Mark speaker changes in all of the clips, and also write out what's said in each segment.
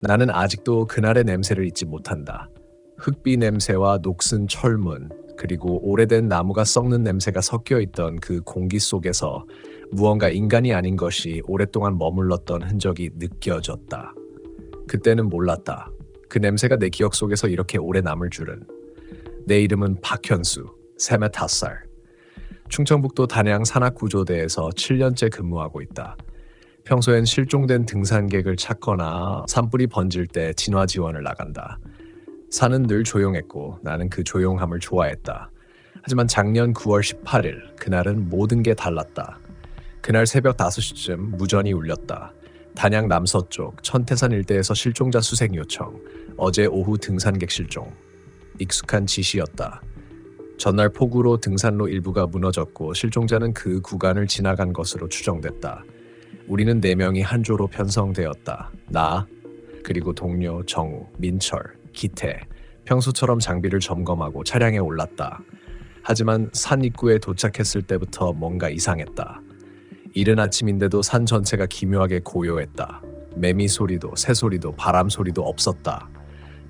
Speaker 1: 나는 아직도 그날의 냄새를 잊지 못한다. 흙비 냄새와 녹슨 철문, 그리고 오래된 나무가 썩는 냄새가 섞여 있던 그 공기 속에서 무언가 인간이 아닌 것이 오랫동안 머물렀던 흔적이 느껴졌다. 그때는 몰랐다. 그 냄새가 내 기억 속에서 이렇게 오래 남을 줄은. 내 이름은 박현수, 35살. 충청북도 단양 산악구조대에서 7년째 근무하고 있다. 평소엔 실종된 등산객을 찾거나 산불이 번질 때 진화 지원을 나간다. 산은 늘 조용했고 나는 그 조용함을 좋아했다. 하지만 작년 9월 18일 그날은 모든 게 달랐다. 그날 새벽 5시쯤 무전이 울렸다. 단양 남서쪽 천태산 일대에서 실종자 수색 요청. 어제 오후 등산객 실종. 익숙한 지시였다. 전날 폭우로 등산로 일부가 무너졌고 실종자는 그 구간을 지나간 것으로 추정됐다. 우리는 4명이 한 조로 편성되었다. 나, 그리고 동료 정우, 민철, 기태. 평소처럼 장비를 점검하고 차량에 올랐다. 하지만 산 입구에 도착했을 때부터 뭔가 이상했다. 이른 아침인데도 산 전체가 기묘하게 고요했다. 매미 소리도 새소리도 바람 소리도 없었다.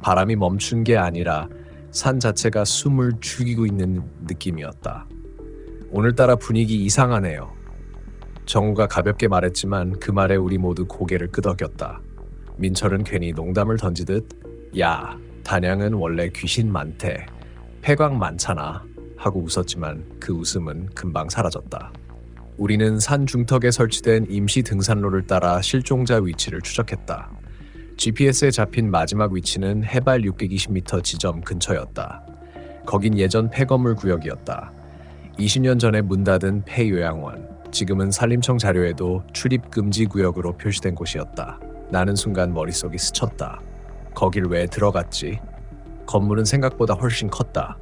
Speaker 1: 바람이 멈춘 게 아니라 산 자체가 숨을 죽이고 있는 느낌이었다. 오늘따라 분위기 이상하네요. 정우가 가볍게 말했지만 그 말에 우리 모두 고개를 끄덕였다. 민철은 괜히 농담을 던지듯 야, 단양은 원래 귀신 많대. 폐광 많잖아 하고 웃었지만 그 웃음은 금방 사라졌다. 우리는 산 중턱에 설치된 임시 등산로를 따라 실종자 위치를 추적했다. GPS에 잡힌 마지막 위치는 해발 620m 지점 근처였다. 거긴 예전 폐거물 구역이었다. 20년 전에 문 닫은 폐요양원, 지금은 산림청 자료에도 출입 금지 구역으로 표시된 곳이었다. 나는 순간 머릿속이 스쳤다. 거길 왜 들어갔지? 건물은 생각보다 훨씬 컸다.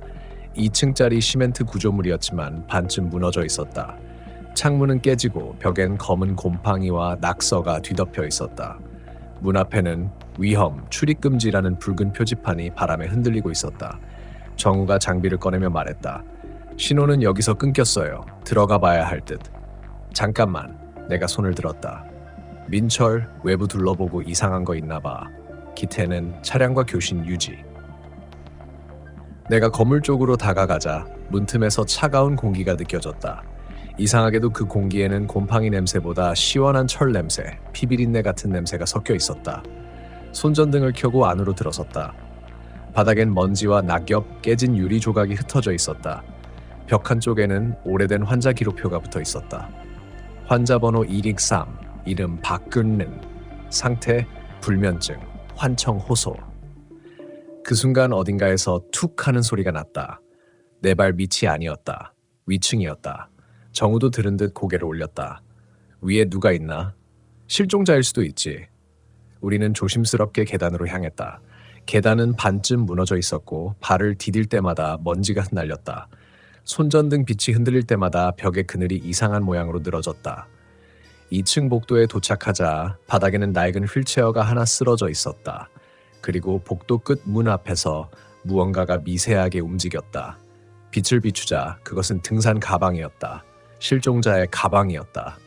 Speaker 1: 2층짜리 시멘트 구조물이었지만 반쯤 무너져 있었다. 창문은 깨지고 벽엔 검은 곰팡이와 낙서가 뒤덮여 있었다. 문 앞에는 위험, 출입금지라는 붉은 표지판이 바람에 흔들리고 있었다. 정우가 장비를 꺼내며 말했다. 신호는 여기서 끊겼어요. 들어가 봐야 할 듯. 잠깐만, 내가 손을 들었다. 민철, 외부 둘러보고 이상한 거 있나 봐. 기태는 차량과 교신 유지. 내가 건물 쪽으로 다가가자 문틈에서 차가운 공기가 느껴졌다. 이상하게도 그 공기에는 곰팡이 냄새보다 시원한 철 냄새, 피비린내 같은 냄새가 섞여 있었다. 손전등을 켜고 안으로 들어섰다. 바닥엔 먼지와 낙엽, 깨진 유리 조각이 흩어져 있었다. 벽 한쪽에는 오래된 환자 기록표가 붙어 있었다. 환자 번호 123, 이름 박근는, 상태 불면증, 환청 호소. 그 순간 어딘가에서 툭 하는 소리가 났다. 내 발 밑이 아니었다. 위층이었다. 정우도 들은 듯 고개를 올렸다. 위에 누가 있나? 실종자일 수도 있지. 우리는 조심스럽게 계단으로 향했다. 계단은 반쯤 무너져 있었고 발을 디딜 때마다 먼지가 흩날렸다. 손전등 빛이 흔들릴 때마다 벽의 그늘이 이상한 모양으로 늘어졌다. 2층 복도에 도착하자 바닥에는 낡은 휠체어가 하나 쓰러져 있었다. 그리고 복도 끝 문 앞에서 무언가가 미세하게 움직였다. 빛을 비추자 그것은 등산 가방이었다. 실종자의 가방이었다.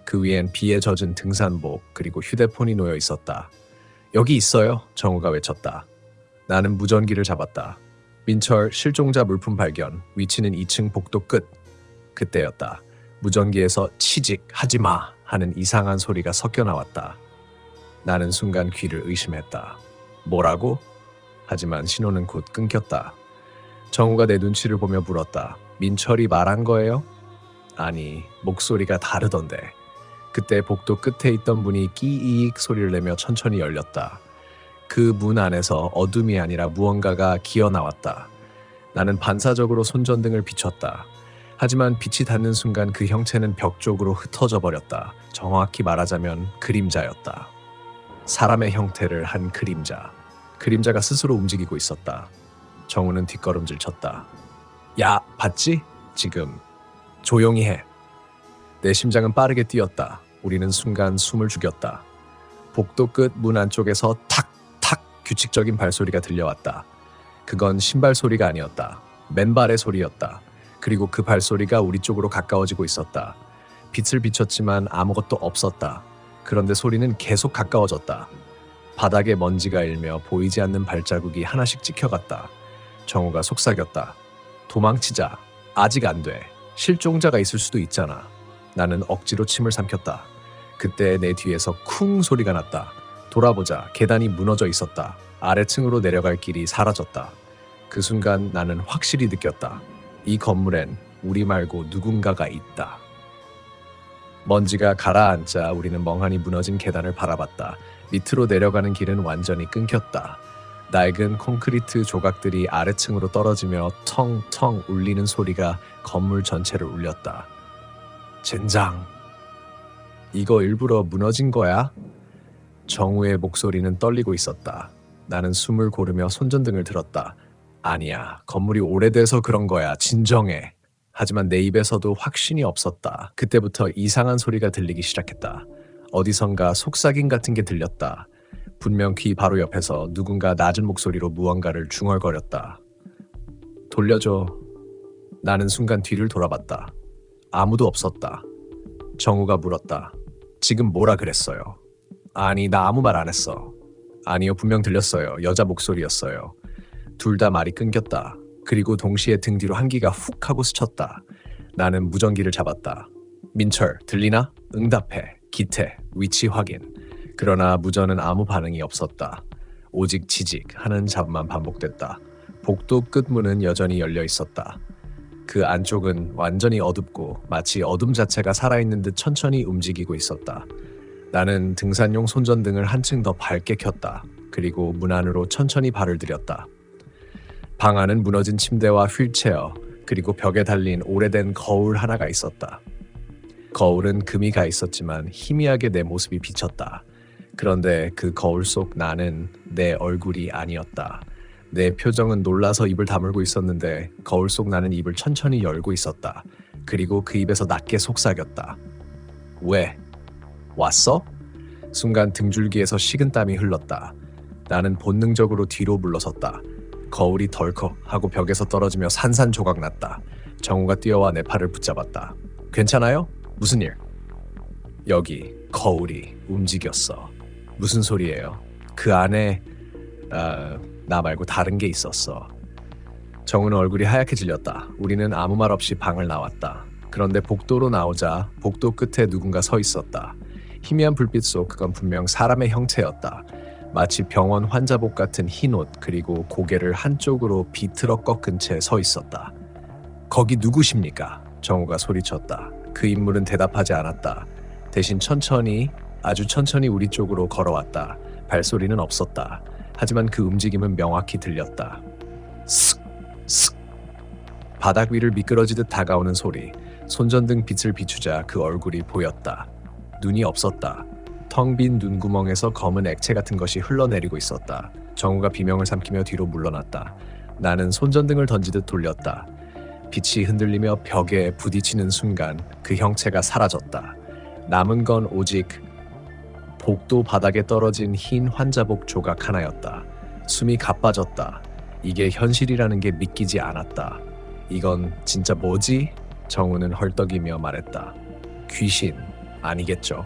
Speaker 1: 그 위엔 비에 젖은 등산복 그리고 휴대폰이 놓여 있었다. 여기 있어요, 정우가 외쳤다. 나는 무전기를 잡았다. 민철, 실종자 물품 발견, 위치는 2층 복도 끝. 그때였다. 무전기에서 취직, 하지마 하는 이상한 소리가 섞여 나왔다. 나는 순간 귀를 의심했다. 뭐라고? 하지만 신호는 곧 끊겼다. 정우가 내 눈치를 보며 물었다. 민철이 말한 거예요? 아니, 목소리가 다르던데. 그때 복도 끝에 있던 문이 끼익 소리를 내며 천천히 열렸다. 그 문 안에서 어둠이 아니라 무언가가 기어나왔다. 나는 반사적으로 손전등을 비췄다. 하지만 빛이 닿는 순간 그 형체는 벽 쪽으로 흩어져 버렸다. 정확히 말하자면 그림자였다. 사람의 형태를 한 그림자. 그림자가 스스로 움직이고 있었다. 정우는 뒷걸음질 쳤다. 야, 봤지? 지금. 조용히 해. 내 심장은 빠르게 뛰었다. 우리는 순간 숨을 죽였다. 복도 끝 문 안쪽에서 탁탁 규칙적인 발소리가 들려왔다. 그건 신발 소리가 아니었다. 맨발의 소리였다. 그리고 그 발소리가 우리 쪽으로 가까워지고 있었다. 빛을 비췄지만 아무것도 없었다. 그런데 소리는 계속 가까워졌다. 바닥에 먼지가 일며 보이지 않는 발자국이 하나씩 찍혀갔다. 정우가 속삭였다. 도망치자. 아직 안 돼. 실종자가 있을 수도 있잖아. 나는 억지로 침을 삼켰다. 그때 내 뒤에서 쿵 소리가 났다. 돌아보자. 계단이 무너져 있었다. 아래층으로 내려갈 길이 사라졌다. 그 순간 나는 확실히 느꼈다. 이 건물엔 우리 말고 누군가가 있다. 먼지가 가라앉자 우리는 멍하니 무너진 계단을 바라봤다. 밑으로 내려가는 길은 완전히 끊겼다. 낡은 콘크리트 조각들이 아래층으로 떨어지며 텅텅 울리는 소리가 건물 전체를 울렸다. 젠장. 이거 일부러 무너진 거야? 정우의 목소리는 떨리고 있었다. 나는 숨을 고르며 손전등을 들었다. 아니야. 건물이 오래돼서 그런 거야. 진정해. 하지만 내 입에서도 확신이 없었다. 그때부터 이상한 소리가 들리기 시작했다. 어디선가 속삭임 같은 게 들렸다. 분명 귀 바로 옆에서 누군가 낮은 목소리로 무언가를 중얼거렸다. 돌려줘. 나는 순간 뒤를 돌아봤다. 아무도 없었다. 정우가 물었다. 지금 뭐라 그랬어요? 아니, 나 아무 말 안 했어. 아니요, 분명 들렸어요. 여자 목소리였어요. 둘 다 말이 끊겼다. 그리고 동시에 등 뒤로 한기가 훅 하고 스쳤다. 나는 무전기를 잡았다. 민철, 들리나? 응답해. 기태, 위치 확인. 그러나 무전은 아무 반응이 없었다. 오직 지직 하는 잡음만 반복됐다. 복도 끝문은 여전히 열려 있었다. 그 안쪽은 완전히 어둡고 마치 어둠 자체가 살아있는 듯 천천히 움직이고 있었다. 나는 등산용 손전등을 한층 더 밝게 켰다. 그리고 문 안으로 천천히 발을 들였다. 방 안은 무너진 침대와 휠체어, 그리고 벽에 달린 오래된 거울 하나가 있었다. 거울은 금이 가 있었지만 희미하게 내 모습이 비쳤다. 그런데 그 거울 속 나는 내 얼굴이 아니었다. 내 표정은 놀라서 입을 다물고 있었는데 거울 속 나는 입을 천천히 열고 있었다. 그리고 그 입에서 낮게 속삭였다. 왜? 왔어? 순간 등줄기에서 식은땀이 흘렀다. 나는 본능적으로 뒤로 물러섰다. 거울이 덜컥 하고 벽에서 떨어지며 산산조각 났다. 정우가 뛰어와 내 팔을 붙잡았다. 괜찮아요? 무슨 일? 여기 거울이 움직였어. 무슨 소리예요? 그 안에 나 말고 다른 게 있었어. 정우는 얼굴이 하얗게 질렸다. 우리는 아무 말 없이 방을 나왔다. 그런데 복도로 나오자 복도 끝에 누군가 서 있었다. 희미한 불빛 속 그건 분명 사람의 형체였다. 마치 병원 환자복 같은 흰옷, 그리고 고개를 한쪽으로 비틀어 꺾은 채 서 있었다. 거기 누구십니까? 정우가 소리쳤다. 그 인물은 대답하지 않았다. 대신 천천히, 아주 천천히 우리 쪽으로 걸어왔다. 발소리는 없었다. 하지만 그 움직임은 명확히 들렸다. 슥! 슥! 바닥 위를 미끄러지듯 다가오는 소리. 손전등 빛을 비추자 그 얼굴이 보였다. 눈이 없었다. 텅 빈 눈구멍에서 검은 액체 같은 것이 흘러내리고 있었다. 정우가 비명을 삼키며 뒤로 물러났다. 나는 손전등을 던지듯 돌렸다. 빛이 흔들리며 벽에 부딪히는 순간 그 형체가 사라졌다. 남은 건 오직 복도 바닥에 떨어진 흰 환자복 조각 하나였다. 숨이 가빠졌다. 이게 현실이라는 게 믿기지 않았다. 이건 진짜 뭐지? 정우는 헐떡이며 말했다. 귀신 아니겠죠?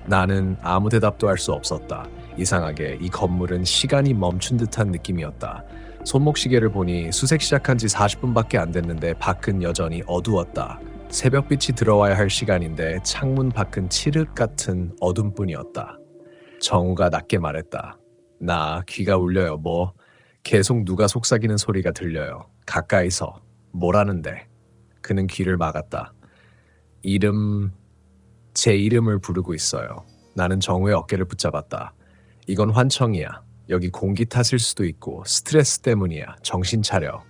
Speaker 1: 나는 아무 대답도 할 수 없었다. 이상하게 이 건물은 시간이 멈춘 듯한 느낌이었다. 손목시계를 보니 수색 시작한 지 40분밖에 안 됐는데 밖은 여전히 어두웠다. 새벽빛이 들어와야 할 시간인데 창문 밖은 칠흑 같은 어둠뿐이었다. 정우가 낮게 말했다. 나 귀가 울려요. 뭐? 계속 누가 속삭이는 소리가 들려요. 가까이서. 뭐라는데? 그는 귀를 막았다. 제 이름을 부르고 있어요. 나는 정우의 어깨를 붙잡았다. 이건 환청이야. 여기 공기 탓일 수도 있고 스트레스 때문이야. 정신 차려.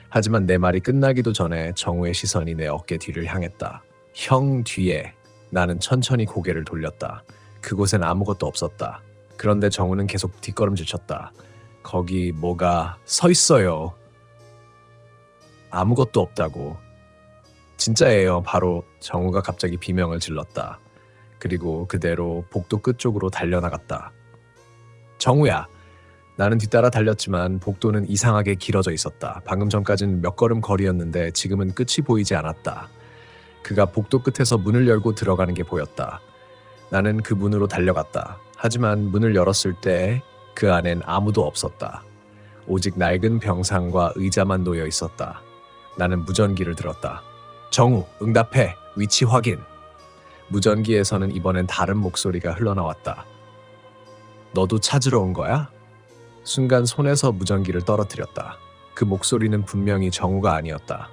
Speaker 1: 하지만 내 말이 끝나기도 전에 정우의 시선이 내 어깨 뒤를 향했다. 형 뒤에. 나는 천천히 고개를 돌렸다. 그곳엔 아무것도 없었다. 그런데 정우는 계속 뒷걸음질 쳤다. 거기 뭐가 서 있어요. 아무것도 없다고. 진짜예요. 바로 정우가 갑자기 비명을 질렀다. 그리고 그대로 복도 끝쪽으로 달려나갔다. 정우야. 나는 뒤따라 달렸지만 복도는 이상하게 길어져 있었다. 방금 전까지는 몇 걸음 거리였는데 지금은 끝이 보이지 않았다. 그가 복도 끝에서 문을 열고 들어가는 게 보였다. 나는 그 문으로 달려갔다. 하지만 문을 열었을 때 그 안엔 아무도 없었다. 오직 낡은 병상과 의자만 놓여 있었다. 나는 무전기를 들었다. 정우, 응답해. 위치 확인. 무전기에서는 이번엔 다른 목소리가 흘러나왔다. 너도 찾으러 온 거야? 순간 손에서 무전기를 떨어뜨렸다. 그 목소리는 분명히 정우가 아니었다.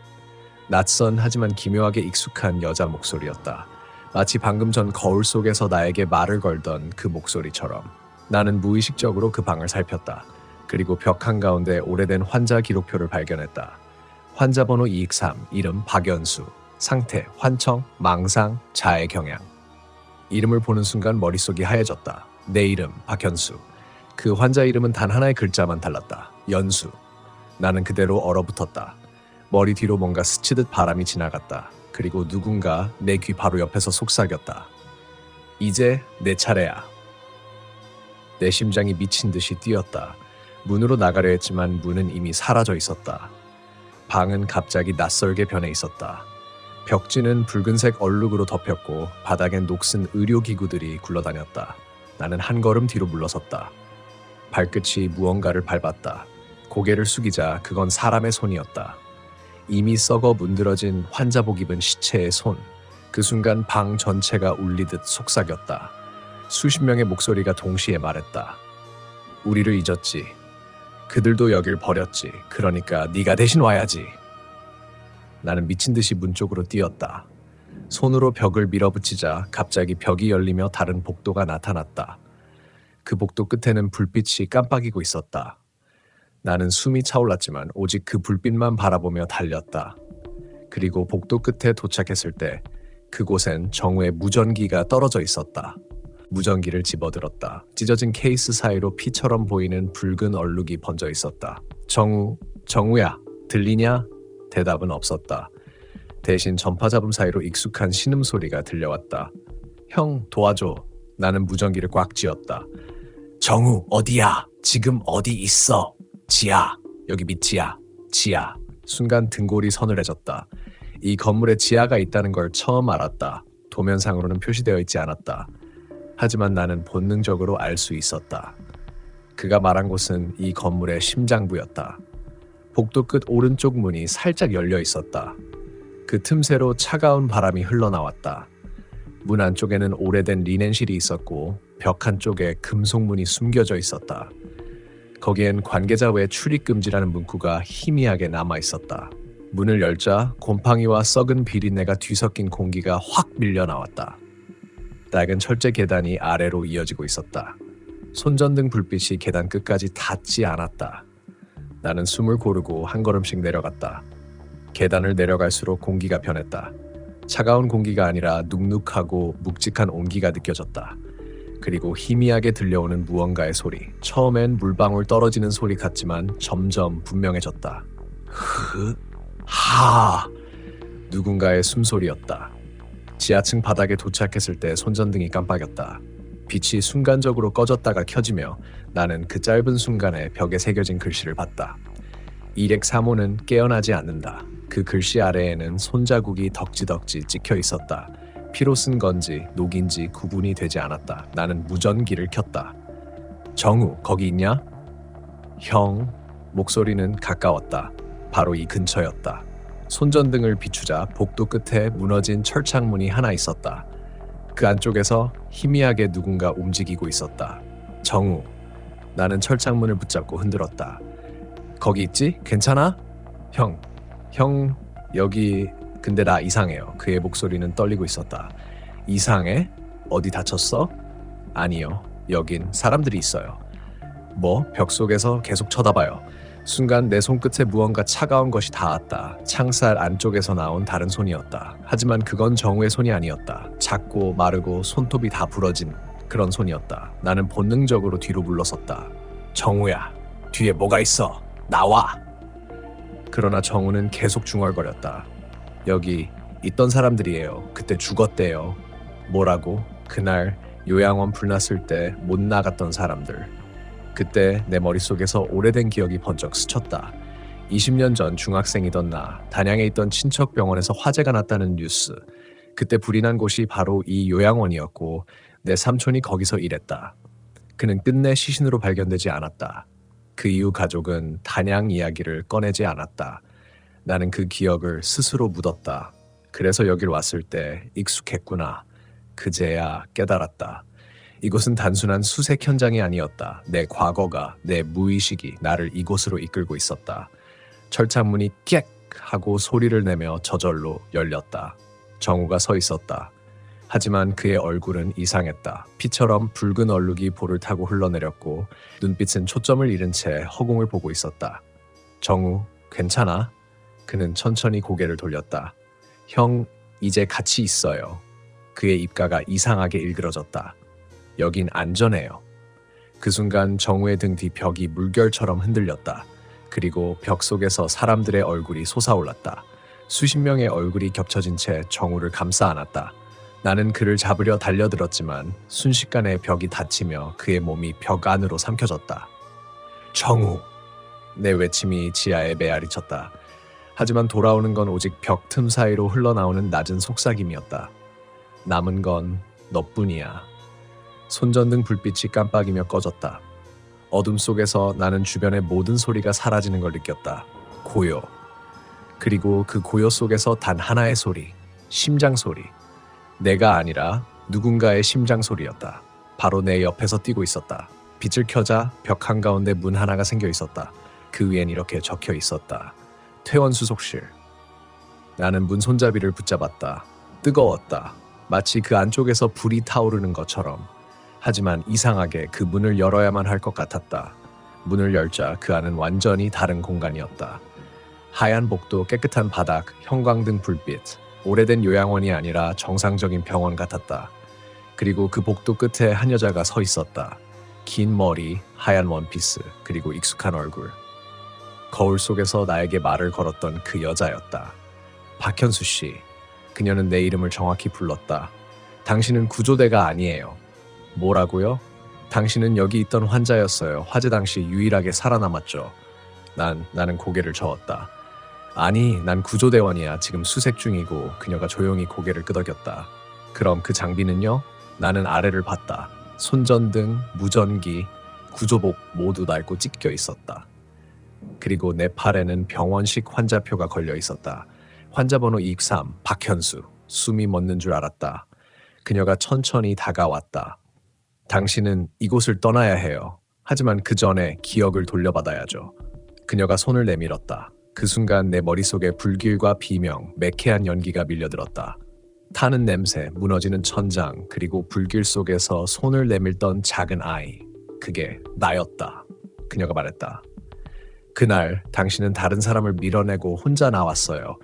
Speaker 1: 낯선 하지만 기묘하게 익숙한 여자 목소리였다. 마치 방금 전 거울 속에서 나에게 말을 걸던 그 목소리처럼. 나는 무의식적으로 그 방을 살폈다. 그리고 벽 한가운데 오래된 환자 기록표를 발견했다. 환자 번호 203, 이름 박연수, 상태, 환청, 망상, 자해 경향. 이름을 보는 순간 머릿속이 하얘졌다. 내 이름, 박현수. 그 환자 이름은 단 하나의 글자만 달랐다. 연수. 나는 그대로 얼어붙었다. 머리 뒤로 뭔가 스치듯 바람이 지나갔다. 그리고 누군가 내 귀 바로 옆에서 속삭였다. 이제 내 차례야. 내 심장이 미친 듯이 뛰었다. 문으로 나가려 했지만 문은 이미 사라져 있었다. 방은 갑자기 낯설게 변해 있었다. 벽지는 붉은색 얼룩으로 덮였고 바닥엔 녹슨 의료기구들이 굴러다녔다. 나는 한 걸음 뒤로 물러섰다. 발끝이 무언가를 밟았다. 고개를 숙이자 그건 사람의 손이었다. 이미 썩어 문드러진 환자복 입은 시체의 손. 그 순간 방 전체가 울리듯 속삭였다. 수십 명의 목소리가 동시에 말했다. 우리를 잊었지. 그들도 여길 버렸지. 그러니까 네가 대신 와야지. 나는 미친 듯이 문 쪽으로 뛰었다. 손으로 벽을 밀어붙이자 갑자기 벽이 열리며 다른 복도가 나타났다. 그 복도 끝에는 불빛이 깜빡이고 있었다. 나는 숨이 차올랐지만 오직 그 불빛만 바라보며 달렸다. 그리고 복도 끝에 도착했을 때 그곳엔 정우의 무전기가 떨어져 있었다. 무전기를 집어들었다. 찢어진 케이스 사이로 피처럼 보이는 붉은 얼룩이 번져 있었다. 정우야, 들리냐? 대답은 없었다. 대신 전파 잡음 사이로 익숙한 신음소리가 들려왔다. 형, 도와줘. 나는 무전기를 꽉 쥐었다. 정우, 어디야? 지금 어디 있어? 지하. 여기 밑이야. 지하. 순간 등골이 서늘해졌다. 이 건물에 지하가 있다는 걸 처음 알았다. 도면상으로는 표시되어 있지 않았다. 하지만 나는 본능적으로 알 수 있었다. 그가 말한 곳은 이 건물의 심장부였다. 복도 끝 오른쪽 문이 살짝 열려 있었다. 그 틈새로 차가운 바람이 흘러나왔다. 문 안쪽에는 오래된 리넨실이 있었고 벽 한쪽에 금속문이 숨겨져 있었다. 거기엔 관계자 외 출입금지라는 문구가 희미하게 남아 있었다. 문을 열자 곰팡이와 썩은 비린내가 뒤섞인 공기가 확 밀려 나왔다. 낡은 철제 계단이 아래로 이어지고 있었다. 손전등 불빛이 계단 끝까지 닿지 않았다. 나는 숨을 고르고 한 걸음씩 내려갔다. 계단을 내려갈수록 공기가 변했다. 차가운 공기가 아니라 눅눅하고 묵직한 온기가 느껴졌다. 그리고 희미하게 들려오는 무언가의 소리. 처음엔 물방울 떨어지는 소리 같지만 점점 분명해졌다. 하! 누군가의 숨소리였다. 지하층 바닥에 도착했을 때 손전등이 깜빡였다. 빛이 순간적으로 꺼졌다가 켜지며 나는 그 짧은 순간에 벽에 새겨진 글씨를 봤다. 일렉 3호는 깨어나지 않는다. 그 글씨 아래에는 손자국이 덕지덕지 찍혀 있었다. 피로 쓴 건지 녹인지 구분이 되지 않았다. 나는 무전기를 켰다. 정우, 거기 있냐? 형, 목소리는 가까웠다. 바로 이 근처였다. 손전등을 비추자 복도 끝에 무너진 철창문이 하나 있었다. 그 안쪽에서 희미하게 누군가 움직이고 있었다. 정우. 나는 철창문을 붙잡고 흔들었다. 거기 있지? 괜찮아? 형, 여기 근데 나 이상해요. 그의 목소리는 떨리고 있었다. 이상해? 어디 다쳤어? 아니요. 여긴 사람들이 있어요. 뭐? 벽 속에서 계속 쳐다봐요. 순간 내 손끝에 무언가 차가운 것이 닿았다. 창살 안쪽에서 나온 다른 손이었다. 하지만 그건 정우의 손이 아니었다. 작고 마르고 손톱이 다 부러진 그런 손이었다. 나는 본능적으로 뒤로 물러섰다. 정우야, 뒤에 뭐가 있어? 나와! 그러나 정우는 계속 중얼거렸다. 여기 있던 사람들이에요. 그때 죽었대요. 뭐라고? 그날 요양원 불났을 때 못 나갔던 사람들. 그때 내 머릿속에서 오래된 기억이 번쩍 스쳤다. 20년 전 중학생이던 나, 단양에 있던 친척 병원에서 화재가 났다는 뉴스. 그때 불이 난 곳이 바로 이 요양원이었고 내 삼촌이 거기서 일했다. 그는 끝내 시신으로 발견되지 않았다. 그 이후 가족은 단양 이야기를 꺼내지 않았다. 나는 그 기억을 스스로 묻었다. 그래서 여길 왔을 때 익숙했구나. 그제야 깨달았다. 이곳은 단순한 수색 현장이 아니었다. 내 과거가, 내 무의식이 나를 이곳으로 이끌고 있었다. 철창문이 꽥 하고 소리를 내며 저절로 열렸다. 정우가 서 있었다. 하지만 그의 얼굴은 이상했다. 피처럼 붉은 얼룩이 볼을 타고 흘러내렸고 눈빛은 초점을 잃은 채 허공을 보고 있었다. 정우, 괜찮아? 그는 천천히 고개를 돌렸다. 형, 이제 같이 있어요. 그의 입가가 이상하게 일그러졌다. 여긴 안전해요. 그 순간 정우의 등 뒤 벽이 물결처럼 흔들렸다. 그리고 벽 속에서 사람들의 얼굴이 솟아올랐다. 수십 명의 얼굴이 겹쳐진 채 정우를 감싸 안았다. 나는 그를 잡으려 달려들었지만 순식간에 벽이 닫히며 그의 몸이 벽 안으로 삼켜졌다. 정우! 내 외침이 지하에 메아리쳤다. 하지만 돌아오는 건 오직 벽 틈 사이로 흘러나오는 낮은 속삭임이었다. 남은 건 너뿐이야. 손전등 불빛이 깜빡이며 꺼졌다. 어둠 속에서 나는 주변의 모든 소리가 사라지는 걸 느꼈다. 고요. 그리고 그 고요 속에서 단 하나의 소리, 심장 소리. 내가 아니라 누군가의 심장 소리였다. 바로 내 옆에서 뛰고 있었다. 빛을 켜자 벽 한가운데 문 하나가 생겨 있었다. 그 위엔 이렇게 적혀 있었다. 퇴원수속실. 나는 문 손잡이를 붙잡았다. 뜨거웠다. 마치 그 안쪽에서 불이 타오르는 것처럼. 하지만 이상하게 그 문을 열어야만 할 것 같았다. 문을 열자 그 안은 완전히 다른 공간이었다. 하얀 복도, 깨끗한 바닥, 형광등 불빛. 오래된 요양원이 아니라 정상적인 병원 같았다. 그리고 그 복도 끝에 한 여자가 서 있었다. 긴 머리, 하얀 원피스, 그리고 익숙한 얼굴. 거울 속에서 나에게 말을 걸었던 그 여자였다. 박현수 씨. 그녀는 내 이름을 정확히 불렀다. 당신은 구조대가 아니에요. 뭐라고요? 당신은 여기 있던 환자였어요. 화재 당시 유일하게 살아남았죠. 나는 고개를 저었다. 아니, 난 구조대원이야. 지금 수색 중이고. 그녀가 조용히 고개를 끄덕였다. 그럼 그 장비는요? 나는 아래를 봤다. 손전등, 무전기, 구조복 모두 낡고 찢겨 있었다. 그리고 내 팔에는 병원식 환자표가 걸려 있었다. 환자번호 223, 박현수. 숨이 멎는 줄 알았다. 그녀가 천천히 다가왔다. 당신은 이곳을 떠나야 해요. 하지만 그 전에 기억을 돌려받아야죠. 그녀가 손을 내밀었다. 그 순간 내 머릿속에 불길과 비명, 매캐한 연기가 밀려들었다. 타는 냄새, 무너지는 천장, 그리고 불길 속에서 손을 내밀던 작은 아이. 그게 나였다. 그녀가 말했다. 그날 당신은 다른 사람을 밀어내고 혼자 나왔어요.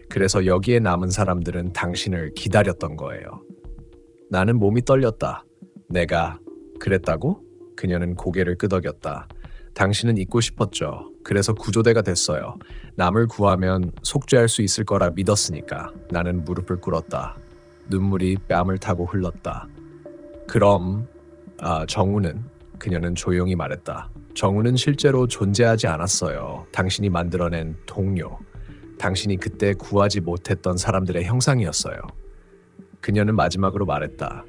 Speaker 1: 그래서 여기에 남은 사람들은 당신을 기다렸던 거예요. 나는 몸이 떨렸다. 내가 그랬다고? 그녀는 고개를 끄덕였다. 당신은 잊고 싶었죠. 그래서 구조대가 됐어요. 남을 구하면 속죄할 수 있을 거라 믿었으니까. 나는 무릎을 꿇었다. 눈물이 뺨을 타고 흘렀다. 그럼 정우는? 그녀는 조용히 말했다. 정우는 실제로 존재하지 않았어요. 당신이 만들어낸 동료. 당신이 그때 구하지 못했던 사람들의 형상이었어요. 그녀는 마지막으로 말했다.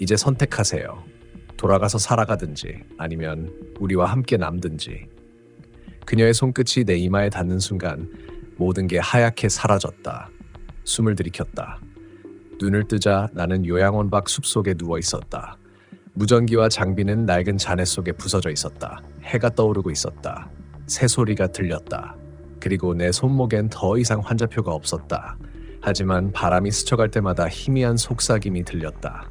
Speaker 1: 이제 선택하세요. 돌아가서 살아가든지 아니면 우리와 함께 남든지. 그녀의 손끝이 내 이마에 닿는 순간 모든 게 하얗게 사라졌다. 숨을 들이켰다. 눈을 뜨자 나는 요양원 밖 숲속에 누워 있었다. 무전기와 장비는 낡은 잔해 속에 부서져 있었다. 해가 떠오르고 있었다. 새소리가 들렸다. 그리고 내 손목엔 더 이상 환자표가 없었다. 하지만 바람이 스쳐갈 때마다 희미한 속삭임이 들렸다.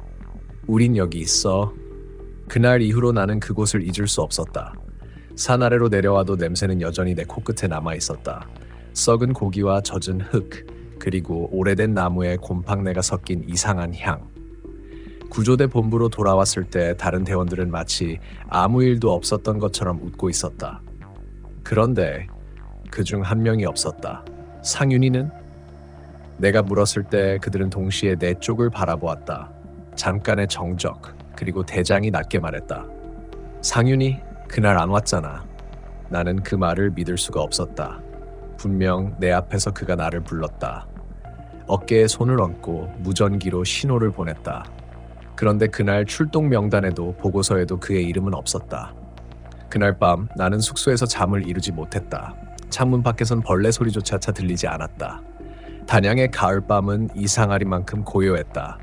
Speaker 1: 우린 여기 있어. 그날 이후로 나는 그곳을 잊을 수 없었다. 산 아래로 내려와도 냄새는 여전히 내 코끝에 남아있었다. 썩은 고기와 젖은 흙, 그리고 오래된 나무에 곰팡내가 섞인 이상한 향. 구조대 본부로 돌아왔을 때 다른 대원들은 마치 아무 일도 없었던 것처럼 웃고 있었다. 그런데 그중 한 명이 없었다. 상윤이는? 내가 물었을 때 그들은 동시에 내 쪽을 바라보았다. 잠깐의 정적, 그리고 대장이 낮게 말했다. 상윤이 그날 안 왔잖아. 나는 그 말을 믿을 수가 없었다. 분명 내 앞에서 그가 나를 불렀다. 어깨에 손을 얹고 무전기로 신호를 보냈다. 그런데 그날 출동 명단에도 보고서에도 그의 이름은 없었다. 그날 밤 나는 숙소에서 잠을 이루지 못했다. 창문 밖에선 벌레 소리조차 들리지 않았다. 단양의 가을밤은 이상하리만큼 고요했다.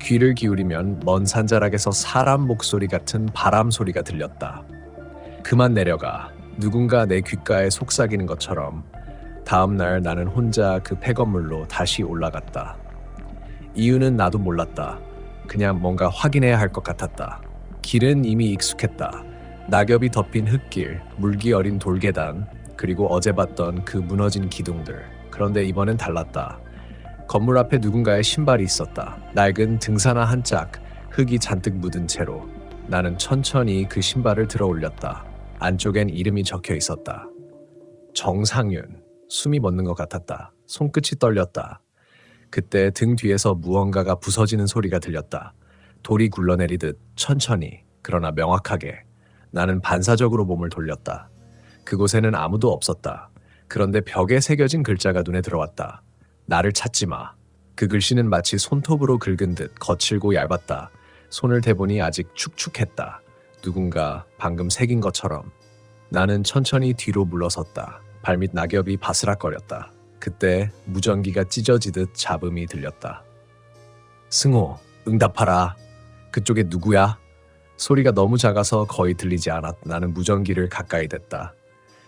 Speaker 1: 귀를 기울이면 먼 산자락에서 사람 목소리 같은 바람 소리가 들렸다. 그만 내려가. 누군가 내 귓가에 속삭이는 것처럼. 다음 날 나는 혼자 그 폐건물로 다시 올라갔다. 이유는 나도 몰랐다. 그냥 뭔가 확인해야 할 것 같았다. 길은 이미 익숙했다. 낙엽이 덮인 흙길, 물기 어린 돌계단, 그리고 어제 봤던 그 무너진 기둥들. 그런데 이번엔 달랐다. 건물 앞에 누군가의 신발이 있었다. 낡은 등산화 한 짝, 흙이 잔뜩 묻은 채로. 나는 천천히 그 신발을 들어 올렸다. 안쪽엔 이름이 적혀 있었다. 정상윤. 숨이 멎는 것 같았다. 손끝이 떨렸다. 그때 등 뒤에서 무언가가 부서지는 소리가 들렸다. 돌이 굴러내리듯 천천히, 그러나 명확하게. 나는 반사적으로 몸을 돌렸다. 그곳에는 아무도 없었다. 그런데 벽에 새겨진 글자가 눈에 들어왔다. 나를 찾지 마. 그 글씨는 마치 손톱으로 긁은 듯 거칠고 얇았다. 손을 대보니 아직 축축했다. 누군가 방금 새긴 것처럼. 나는 천천히 뒤로 물러섰다. 발밑 낙엽이 바스락거렸다. 그때 무전기가 찢어지듯 잡음이 들렸다. 승호, 응답하라. 그쪽에 누구야? 소리가 너무 작아서 거의 들리지 않았다. 나는 무전기를 가까이 댔다.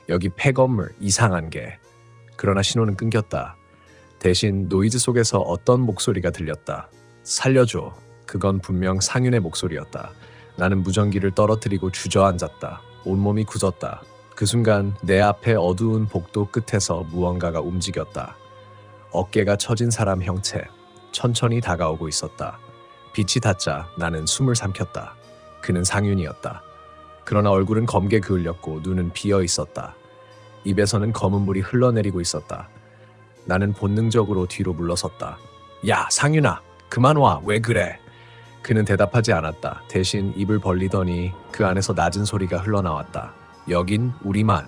Speaker 1: 여기 폐건물, 이상한 게. 그러나 신호는 끊겼다. 대신 노이즈 속에서 어떤 목소리가 들렸다. 살려줘. 그건 분명 상윤의 목소리였다. 나는 무전기를 떨어뜨리고 주저앉았다. 온몸이 굳었다. 그 순간 내 앞에 어두운 복도 끝에서 무언가가 움직였다. 어깨가 처진 사람 형체. 천천히 다가오고 있었다. 빛이 닿자 나는 숨을 삼켰다. 그는 상윤이었다. 그러나 얼굴은 검게 그을렸고 눈은 비어 있었다. 입에서는 검은 물이 흘러내리고 있었다. 나는 본능적으로 뒤로 물러섰다. 야, 상윤아, 그만 와. 왜 그래? 그는 대답하지 않았다. 대신 입을 벌리더니 그 안에서 낮은 소리가 흘러나왔다. 여긴 우리만.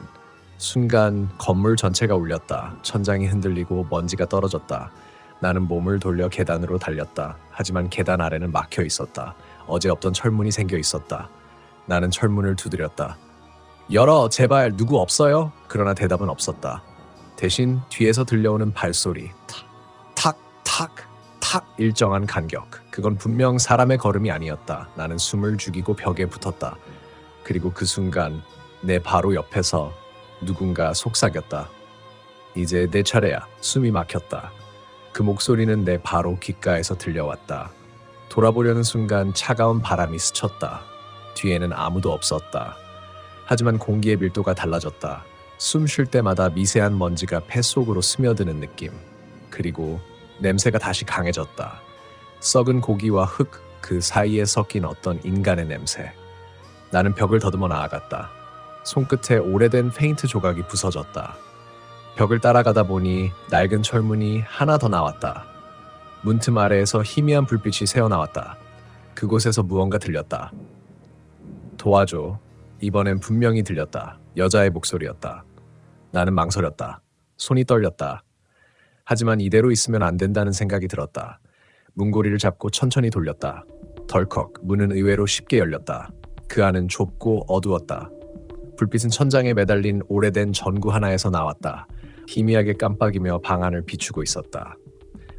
Speaker 1: 순간 건물 전체가 울렸다. 천장이 흔들리고 먼지가 떨어졌다. 나는 몸을 돌려 계단으로 달렸다. 하지만 계단 아래는 막혀 있었다. 어제 없던 철문이 생겨 있었다. 나는 철문을 두드렸다. 열어, 제발. 누구 없어요? 그러나 대답은 없었다. 대신 뒤에서 들려오는 발소리. 탁, 탁, 탁, 탁. 일정한 간격. 그건 분명 사람의 걸음이 아니었다. 나는 숨을 죽이고 벽에 붙었다. 그리고 그 순간 내 바로 옆에서 누군가 속삭였다. 이제 내 차례야. 숨이 막혔다. 그 목소리는 내 바로 귓가에서 들려왔다. 돌아보려는 순간 차가운 바람이 스쳤다. 뒤에는 아무도 없었다. 하지만 공기의 밀도가 달라졌다. 숨 쉴 때마다 미세한 먼지가 폐 속으로 스며드는 느낌. 그리고 냄새가 다시 강해졌다. 썩은 고기와 흙, 그 사이에 섞인 어떤 인간의 냄새. 나는 벽을 더듬어 나아갔다. 손끝에 오래된 페인트 조각이 부서졌다. 벽을 따라가다 보니 낡은 철문이 하나 더 나왔다. 문틈 아래에서 희미한 불빛이 새어나왔다. 그곳에서 무언가 들렸다. 도와줘. 이번엔 분명히 들렸다. 여자의 목소리였다. 나는 망설였다. 손이 떨렸다. 하지만 이대로 있으면 안 된다는 생각이 들었다. 문고리를 잡고 천천히 돌렸다. 덜컥 문은 의외로 쉽게 열렸다. 그 안은 좁고 어두웠다. 불빛은 천장에 매달린 오래된 전구 하나에서 나왔다. 희미하게 깜빡이며 방 안을 비추고 있었다.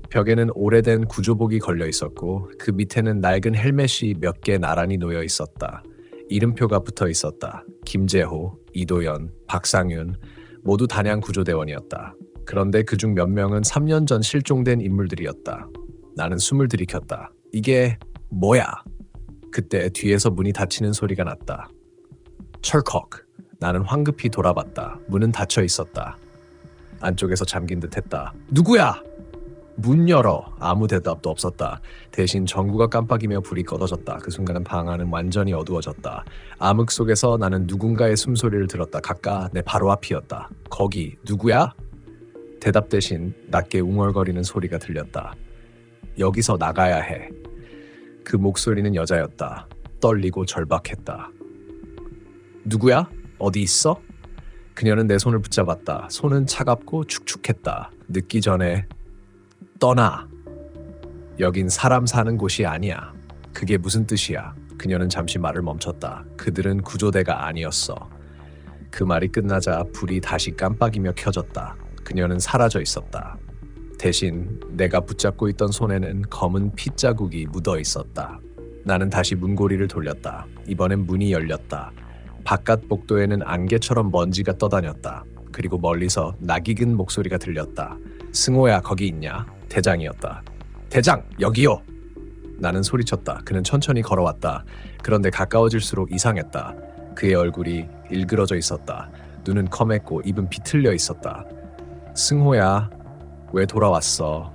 Speaker 1: 벽에는 오래된 구조복이 걸려 있었고 그 밑에는 낡은 헬멧이 몇 개 나란히 놓여 있었다. 이름표가 붙어 있었다. 김재호, 이도연, 박상윤, 모두 단양 구조대원이었다. 그런데 그중 몇 명은 3년 전 실종된 인물들이었다. 나는 숨을 들이켰다. 이게 뭐야? 그때 뒤에서 문이 닫히는 소리가 났다. 철컥. 나는 황급히 돌아봤다. 문은 닫혀 있었다. 안쪽에서 잠긴 듯 했다. 누구야? 문 열어. 아무 대답도 없었다. 대신 전구가 깜빡이며 불이 꺼져졌다. 그 순간 방 안은 완전히 어두워졌다. 암흑 속에서 나는 누군가의 숨소리를 들었다. 가까 내 바로 앞이었다. 거기 누구야? 대답 대신 낮게 웅얼거리는 소리가 들렸다. 여기서 나가야 해. 그 목소리는 여자였다. 떨리고 절박했다. 누구야? 어디 있어? 그녀는 내 손을 붙잡았다. 손은 차갑고 축축했다. 늦기 전에 떠나. 여긴 사람 사는 곳이 아니야. 그게 무슨 뜻이야? 그녀는 잠시 말을 멈췄다. 그들은 구조대가 아니었어. 그 말이 끝나자 불이 다시 깜빡이며 켜졌다. 그녀는 사라져 있었다. 대신 내가 붙잡고 있던 손에는 검은 핏자국이 묻어 있었다. 나는 다시 문고리를 돌렸다. 이번엔 문이 열렸다. 바깥 복도에는 안개처럼 먼지가 떠다녔다. 그리고 멀리서 낯익은 목소리가 들렸다. 승호야, 거기 있냐? 대장이었다. 대장, 여기요! 나는 소리쳤다. 그는 천천히 걸어왔다. 그런데 가까워질수록 이상했다. 그의 얼굴이 일그러져 있었다. 눈은 컴했고 입은 비틀려 있었다. 승호야, 왜 돌아왔어?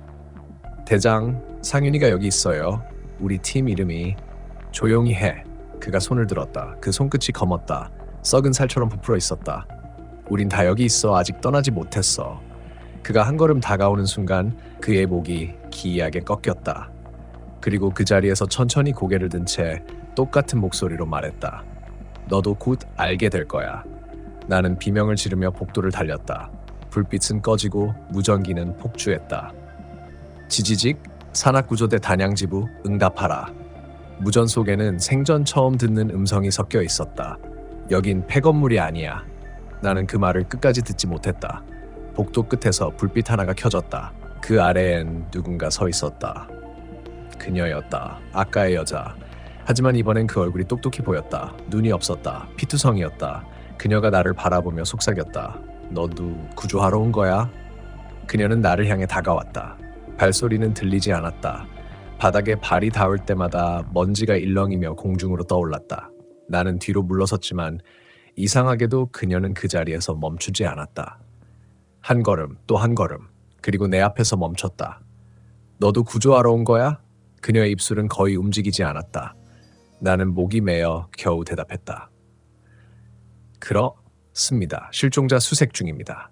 Speaker 1: 대장, 상윤이가 여기 있어요. 우리 팀 이름이. 조용히 해. 그가 손을 들었다. 그 손끝이 검었다. 썩은 살처럼 부풀어 있었다. 우린 다 여기 있어. 아직 떠나지 못했어. 그가 한 걸음 다가오는 순간 그의 목이 기이하게 꺾였다. 그리고 그 자리에서 천천히 고개를 든 채 똑같은 목소리로 말했다. 너도 곧 알게 될 거야. 나는 비명을 지르며 복도를 달렸다. 불빛은 꺼지고 무전기는 폭주했다. 지지직, 산악구조대 단양지부 응답하라. 무전 속에는 생전 처음 듣는 음성이 섞여 있었다. 여긴 폐건물이 아니야. 나는 그 말을 끝까지 듣지 못했다. 복도 끝에서 불빛 하나가 켜졌다. 그 아래엔 누군가 서 있었다. 그녀였다. 아까의 여자. 하지만 이번엔 그 얼굴이 똑똑히 보였다. 눈이 없었다. 피투성이었다. 그녀가 나를 바라보며 속삭였다. 너도 구조하러 온 거야? 그녀는 나를 향해 다가왔다. 발소리는 들리지 않았다. 바닥에 발이 닿을 때마다 먼지가 일렁이며 공중으로 떠올랐다. 나는 뒤로 물러섰지만 이상하게도 그녀는 그 자리에서 멈추지 않았다. 한 걸음, 또 한 걸음, 그리고 내 앞에서 멈췄다. 너도 구조하러 온 거야? 그녀의 입술은 거의 움직이지 않았다. 나는 목이 메어 겨우 대답했다. 그렇습니다. 실종자 수색 중입니다.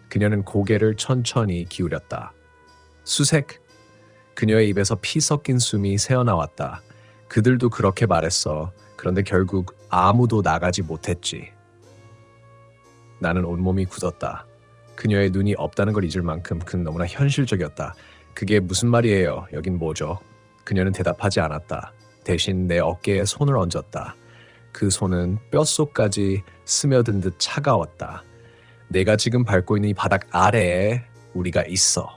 Speaker 1: 그녀는 고개를 천천히 기울였다. 수색? 그녀의 입에서 피 섞인 숨이 새어나왔다. 그들도 그렇게 말했어. 그런데 결국 아무도 나가지 못했지. 나는 온몸이 굳었다. 그녀의 눈이 없다는 걸 잊을 만큼 그는 너무나 현실적이었다. 그게 무슨 말이에요? 여긴 뭐죠? 그녀는 대답하지 않았다. 대신 내 어깨에 손을 얹었다. 그 손은 뼛속까지 스며든 듯 차가웠다. 내가 지금 밟고 있는 이 바닥 아래에 우리가 있어.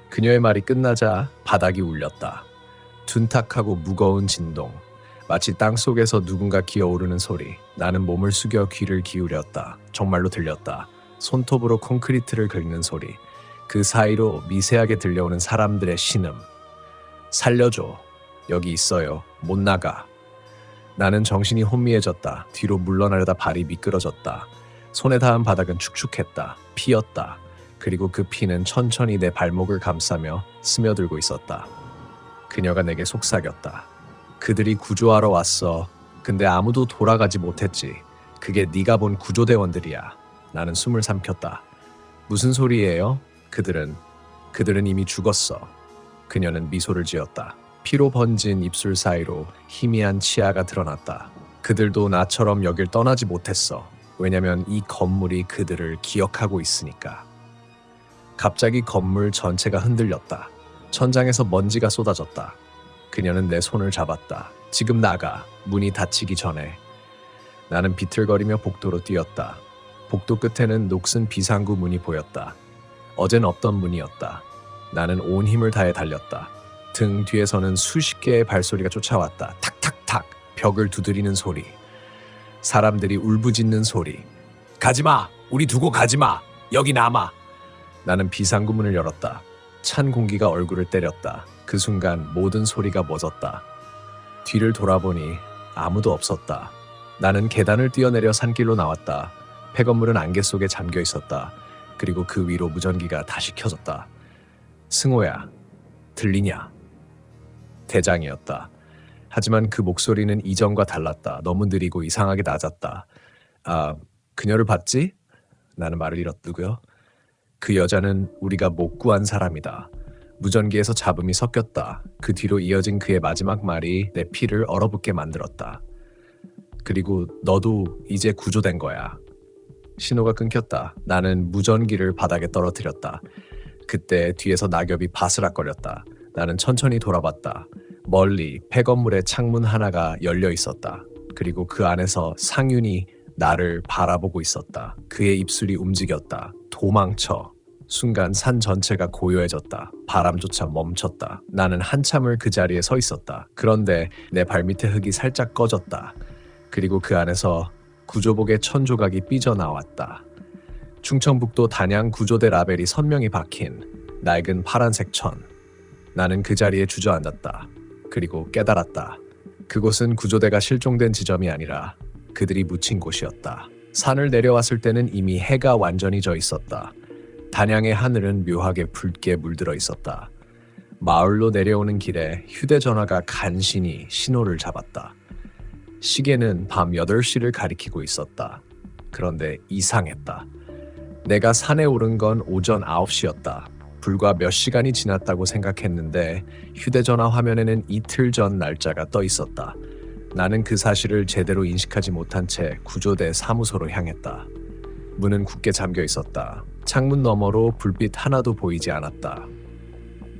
Speaker 1: 그녀의 말이 끝나자 바닥이 울렸다. 둔탁하고 무거운 진동. 마치 땅속에서 누군가 기어오르는 소리. 나는 몸을 숙여 귀를 기울였다. 정말로 들렸다. 손톱으로 콘크리트를 긁는 소리. 그 사이로 미세하게 들려오는 사람들의 신음. 살려줘. 여기 있어요. 못 나가. 나는 정신이 혼미해졌다. 뒤로 물러나려다 발이 미끄러졌다. 손에 닿은 바닥은 축축했다. 피었다. 그리고 그 피는 천천히 내 발목을 감싸며 스며들고 있었다. 그녀가 내게 속삭였다. 그들이 구조하러 왔어. 근데 아무도 돌아가지 못했지. 그게 네가 본 구조대원들이야. 나는 숨을 삼켰다. 무슨 소리예요? 그들은 이미 죽었어. 그녀는 미소를 지었다. 피로 번진 입술 사이로 희미한 치아가 드러났다. 그들도 나처럼 여길 떠나지 못했어. 왜냐면 이 건물이 그들을 기억하고 있으니까. 갑자기 건물 전체가 흔들렸다. 천장에서 먼지가 쏟아졌다. 그녀는 내 손을 잡았다. 지금 나가. 문이 닫히기 전에. 나는 비틀거리며 복도로 뛰었다. 복도 끝에는 녹슨 비상구 문이 보였다. 어젠 없던 문이었다. 나는 온 힘을 다해 달렸다. 등 뒤에서는 수십 개의 발소리가 쫓아왔다. 탁탁탁 벽을 두드리는 소리. 사람들이 울부짖는 소리. 가지마! 우리 두고 가지마! 여기 남아! 나는 비상구 문을 열었다. 찬 공기가 얼굴을 때렸다. 그 순간 모든 소리가 멎었다. 뒤를 돌아보니 아무도 없었다. 나는 계단을 뛰어내려 산길로 나왔다. 폐건물은 안개 속에 잠겨 있었다. 그리고 그 위로 무전기가 다시 켜졌다. 승호야, 들리냐? 대장이었다. 하지만 그 목소리는 이전과 달랐다. 너무 느리고 이상하게 낮았다. 그녀를 봤지? 나는 말을 잃었고요. 그 여자는 우리가 못 구한 사람이다. 무전기에서 잡음이 섞였다. 그 뒤로 이어진 그의 마지막 말이 내 피를 얼어붙게 만들었다. 그리고 너도 이제 구조된 거야. 신호가 끊겼다. 나는 무전기를 바닥에 떨어뜨렸다. 그때 뒤에서 낙엽이 바스락거렸다. 나는 천천히 돌아봤다. 멀리 폐건물의 창문 하나가 열려 있었다. 그리고 그 안에서 상윤이 나를 바라보고 있었다. 그의 입술이 움직였다. 도망쳐. 순간 산 전체가 고요해졌다. 바람조차 멈췄다. 나는 한참을 그 자리에 서 있었다. 그런데 내 발밑에 흙이 살짝 꺼졌다. 그리고 그 안에서 구조복의 천조각이 삐져나왔다. 충청북도 단양 구조대 라벨이 선명히 박힌 낡은 파란색 천. 나는 그 자리에 주저앉았다. 그리고 깨달았다. 그곳은 구조대가 실종된 지점이 아니라 그들이 묻힌 곳이었다. 산을 내려왔을 때는 이미 해가 완전히 져 있었다. 단양의 하늘은 묘하게 붉게 물들어 있었다. 마을로 내려오는 길에 휴대전화가 간신히 신호를 잡았다. 시계는 밤 8시를 가리키고 있었다. 그런데 이상했다. 내가 산에 오른 건 오전 9시였다. 불과 몇 시간이 지났다고 생각했는데 휴대전화 화면에는 이틀 전 날짜가 떠 있었다. 나는 그 사실을 제대로 인식하지 못한 채 구조대 사무소로 향했다. 문은 굳게 잠겨 있었다. 창문 너머로 불빛 하나도 보이지 않았다.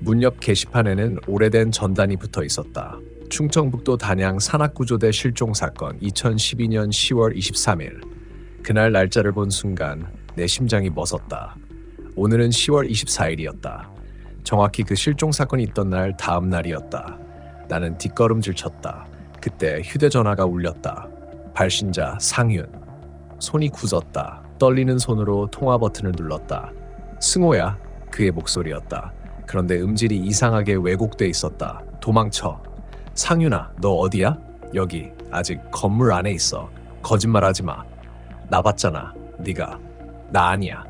Speaker 1: 문 옆 게시판에는 오래된 전단이 붙어 있었다. 충청북도 단양 산악구조대 실종사건 2012년 10월 23일. 그날 날짜를 본 순간 내 심장이 멎었다. 오늘은 10월 24일이었다. 정확히 그 실종사건이 있던 날 다음 날이었다. 나는 뒷걸음질 쳤다. 그때 휴대전화가 울렸다. 발신자 상윤. 손이 굳었다. 떨리는 손으로 통화 버튼을 눌렀다. 승호야. 그의 목소리였다. 그런데 음질이 이상하게 왜곡돼 있었다. 도망쳐. 상윤아, 너 어디야? 여기. 아직 건물 안에 있어. 거짓말하지 마. 나 봤잖아. 네가. 나 아니야.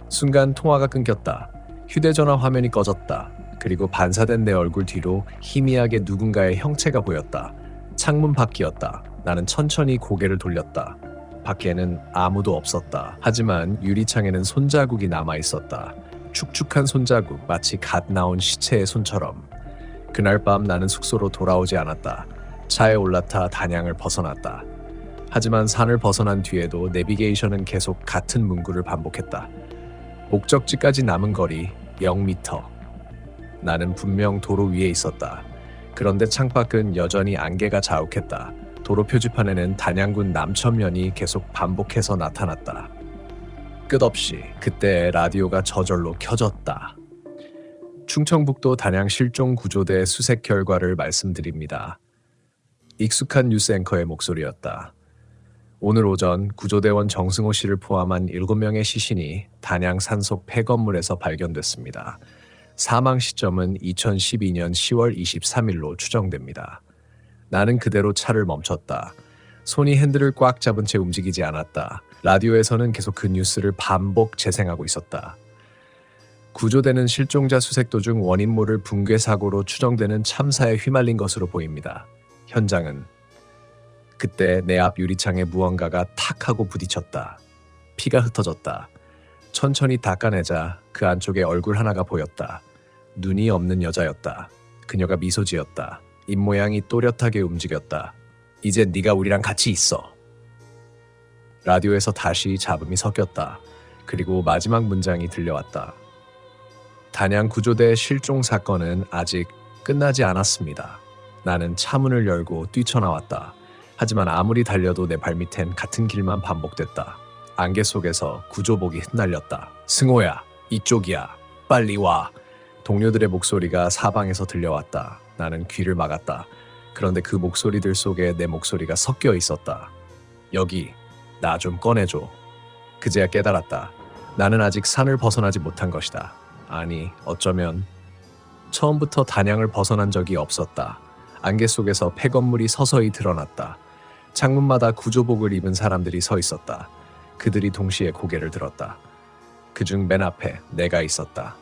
Speaker 1: 순간 통화가 끊겼다. 휴대전화 화면이 꺼졌다. 그리고 반사된 내 얼굴 뒤로 희미하게 누군가의 형체가 보였다. 창문 밖이었다. 나는 천천히 고개를 돌렸다. 밖에는 아무도 없었다. 하지만 유리창에는 손자국이 남아 있었다. 축축한 손자국, 마치 갓 나온 시체의 손처럼. 그날 밤 나는 숙소로 돌아오지 않았다. 차에 올라타 단양을 벗어났다. 하지만 산을 벗어난 뒤에도 내비게이션은 계속 같은 문구를 반복했다. 목적지까지 남은 거리 0m. 나는 분명 도로 위에 있었다. 그런데 창밖은 여전히 안개가 자욱했다. 도로 표지판에는 단양군 남천면이 계속 반복해서 나타났다. 끝없이 그때 라디오가 저절로 켜졌다. 충청북도 단양 실종구조대 수색 결과를 말씀드립니다. 익숙한 뉴스 앵커의 목소리였다. 오늘 오전 구조대원 정승호 씨를 포함한 7명의 시신이 단양 산속 폐건물에서 발견됐습니다. 사망 시점은 2012년 10월 23일로 추정됩니다. 나는 그대로 차를 멈췄다. 손이 핸들을 꽉 잡은 채 움직이지 않았다. 라디오에서는 계속 그 뉴스를 반복 재생하고 있었다. 구조대는 실종자 수색 도중 원인 모를 붕괴 사고로 추정되는 참사에 휘말린 것으로 보입니다. 현장은 그때 내 앞 유리창에 무언가가 탁 하고 부딪혔다. 피가 흩어졌다. 천천히 닦아내자 그 안쪽에 얼굴 하나가 보였다. 눈이 없는 여자였다. 그녀가 미소 지었다. 입모양이 또렷하게 움직였다. 이제 네가 우리랑 같이 있어. 라디오에서 다시 잡음이 섞였다. 그리고 마지막 문장이 들려왔다. 단양 구조대 실종 사건은 아직 끝나지 않았습니다. 나는 차문을 열고 뛰쳐나왔다. 하지만 아무리 달려도 내 발밑엔 같은 길만 반복됐다. 안개 속에서 구조복이 흩날렸다. 승호야, 이쪽이야. 빨리 와. 동료들의 목소리가 사방에서 들려왔다. 나는 귀를 막았다. 그런데 그 목소리들 속에 내 목소리가 섞여 있었다. 여기, 나 좀 꺼내줘. 그제야 깨달았다. 나는 아직 산을 벗어나지 못한 것이다. 아니, 어쩌면 처음부터 단양을 벗어난 적이 없었다. 안개 속에서 폐건물이 서서히 드러났다. 창문마다 구조복을 입은 사람들이 서 있었다. 그들이 동시에 고개를 들었다. 그중 맨 앞에 내가 있었다.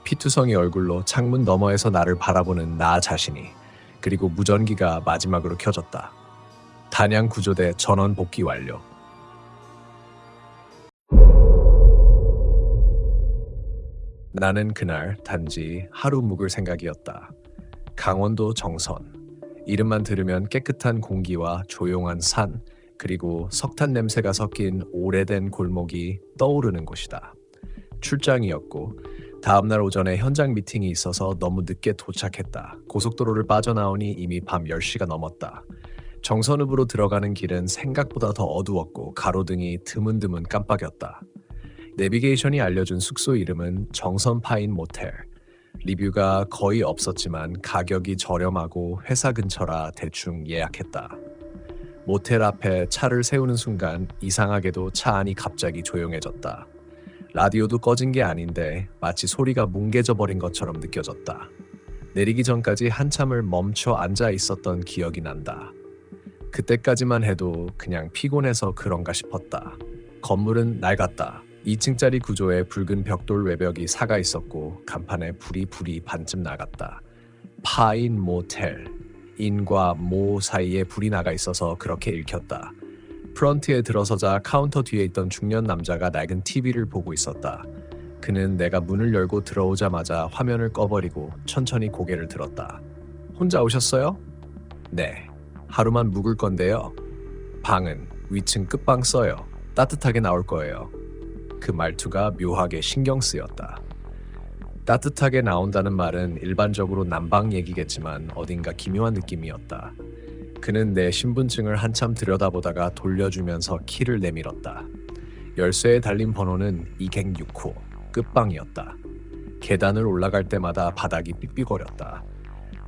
Speaker 1: 피투성이 얼굴로 창문 너머에서 나를 바라보는 나 자신이. 그리고 무전기가 마지막으로 켜졌다. 단양 구조대 전원 복귀 완료. 나는 그날 단지 하루 묵을 생각이었다. 강원도 정선. 이름만 들으면 깨끗한 공기와 조용한 산, 그리고 석탄 냄새가 섞인 오래된 골목이 떠오르는 곳이다. 출장이었고 다음날 오전에 현장 미팅이 있어서 너무 늦게 도착했다. 고속도로를 빠져나오니 이미 밤 10시가 넘었다. 정선읍으로 들어가는 길은 생각보다 더 어두웠고 가로등이 드문드문 깜빡였다. 내비게이션이 알려준 숙소 이름은 정선 파인 모텔. 리뷰가 거의 없었지만 가격이 저렴하고 회사 근처라 대충 예약했다. 모텔 앞에 차를 세우는 순간 이상하게도 차 안이 갑자기 조용해졌다. 라디오도 꺼진 게 아닌데 마치 소리가 뭉개져 버린 것처럼 느껴졌다. 내리기 전까지 한참을 멈춰 앉아 있었던 기억이 난다. 그때까지만 해도 그냥 피곤해서 그런가 싶었다. 건물은 낡았다. 2층짜리 구조에 붉은 벽돌 외벽이 사가 있었고 간판에 불이 반쯤 나갔다. 파인 모텔. 인과 모 사이에 불이 나가 있어서 그렇게 읽혔다. 프런트에 들어서자 카운터 뒤에 있던 중년 남자가 낡은 TV를 보고 있었다. 그는 내가 문을 열고 들어오자마자 화면을 꺼버리고 천천히 고개를 들었다. 혼자 오셨어요? 네. 하루만 묵을 건데요. 방은 위층 끝방 써요. 따뜻하게 나올 거예요. 그 말투가 묘하게 신경 쓰였다. 따뜻하게 나온다는 말은 일반적으로 난방 얘기겠지만 어딘가 기묘한 느낌이었다. 그는 내 신분증을 한참 들여다보다가 돌려주면서 키를 내밀었다. 열쇠에 달린 번호는 206호, 끝방이었다. 계단을 올라갈 때마다 바닥이 삑삑거렸다.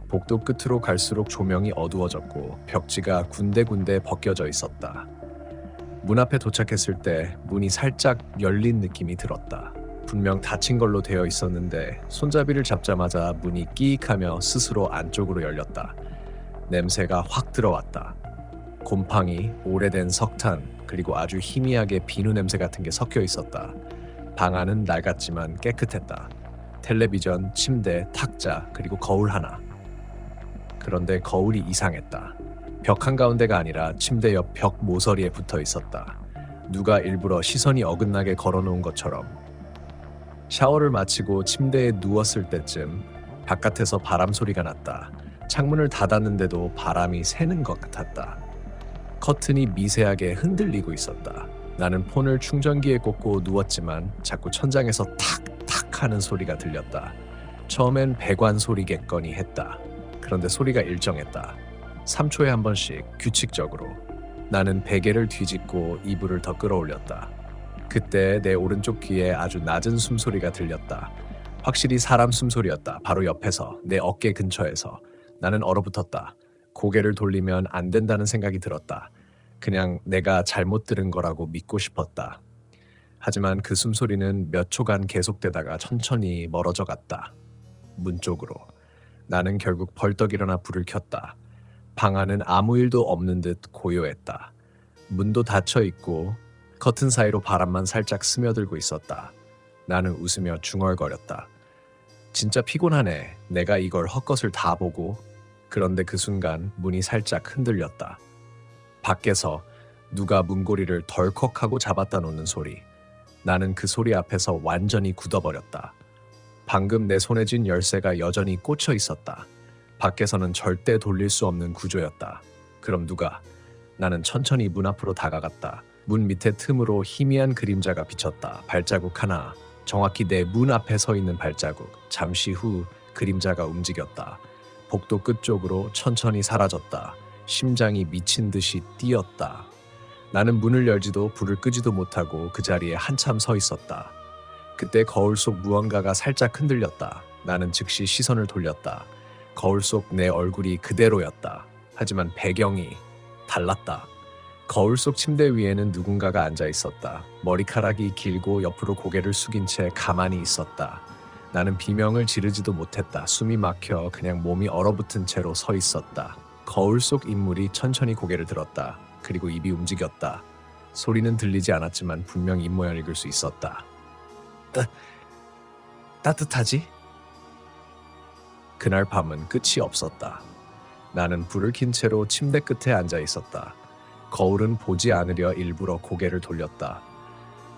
Speaker 1: 복도 끝으로 갈수록 조명이 어두워졌고 벽지가 군데군데 벗겨져 있었다. 문 앞에 도착했을 때 문이 살짝 열린 느낌이 들었다. 분명 닫힌 걸로 되어 있었는데 손잡이를 잡자마자 문이 끼익하며 스스로 안쪽으로 열렸다. 냄새가 확 들어왔다. 곰팡이, 오래된 석탄, 그리고 아주 희미하게 비누 냄새 같은 게 섞여 있었다. 방 안은 낡았지만 깨끗했다. 텔레비전, 침대, 탁자, 그리고 거울 하나. 그런데 거울이 이상했다. 벽 한가운데가 아니라 침대 옆 벽 모서리에 붙어 있었다. 누가 일부러 시선이 어긋나게 걸어놓은 것처럼. 샤워를 마치고 침대에 누웠을 때쯤 바깥에서 바람 소리가 났다. 창문을 닫았는데도 바람이 새는 것 같았다. 커튼이 미세하게 흔들리고 있었다. 나는 폰을 충전기에 꽂고 누웠지만 자꾸 천장에서 탁탁 하는 소리가 들렸다. 처음엔 배관 소리겠거니 했다. 그런데 소리가 일정했다. 3초에 한 번씩 규칙적으로. 나는 베개를 뒤집고 이불을 더 끌어올렸다. 그때 내 오른쪽 귀에 아주 낮은 숨소리가 들렸다. 확실히 사람 숨소리였다. 바로 옆에서, 내 어깨 근처에서. 나는 얼어붙었다. 고개를 돌리면 안 된다는 생각이 들었다. 그냥 내가 잘못 들은 거라고 믿고 싶었다. 하지만 그 숨소리는 몇 초간 계속되다가 천천히 멀어져 갔다. 문 쪽으로. 나는 결국 벌떡 일어나 불을 켰다. 방 안은 아무 일도 없는 듯 고요했다. 문도 닫혀 있고 커튼 사이로 바람만 살짝 스며들고 있었다. 나는 웃으며 중얼거렸다. 진짜 피곤하네. 내가 이걸 헛것을 다 보고. 그런데 그 순간 문이 살짝 흔들렸다. 밖에서 누가 문고리를 덜컥하고 잡았다 놓는 소리. 나는 그 소리 앞에서 완전히 굳어버렸다. 방금 내 손에 쥔 열쇠가 여전히 꽂혀 있었다. 밖에서는 절대 돌릴 수 없는 구조였다. 그럼 누가? 나는 천천히 문 앞으로 다가갔다. 문 밑에 틈으로 희미한 그림자가 비쳤다. 발자국 하나. 정확히 내 문 앞에 서 있는 발자국. 잠시 후 그림자가 움직였다. 복도 끝쪽으로 천천히 사라졌다. 심장이 미친 듯이 뛰었다. 나는 문을 열지도 불을 끄지도 못하고 그 자리에 한참 서 있었다. 그때 거울 속 무언가가 살짝 흔들렸다. 나는 즉시 시선을 돌렸다. 거울 속 내 얼굴이 그대로였다. 하지만 배경이 달랐다. 거울 속 침대 위에는 누군가가 앉아 있었다. 머리카락이 길고 옆으로 고개를 숙인 채 가만히 있었다. 나는 비명을 지르지도 못했다. 숨이 막혀 그냥 몸이 얼어붙은 채로 서 있었다. 거울 속 인물이 천천히 고개를 들었다. 그리고 입이 움직였다. 소리는 들리지 않았지만 분명 입모양을 읽을 수 있었다. 따뜻하지? 그날 밤은 끝이 없었다. 나는 불을 킨 채로 침대 끝에 앉아 있었다. 거울은 보지 않으려 일부러 고개를 돌렸다.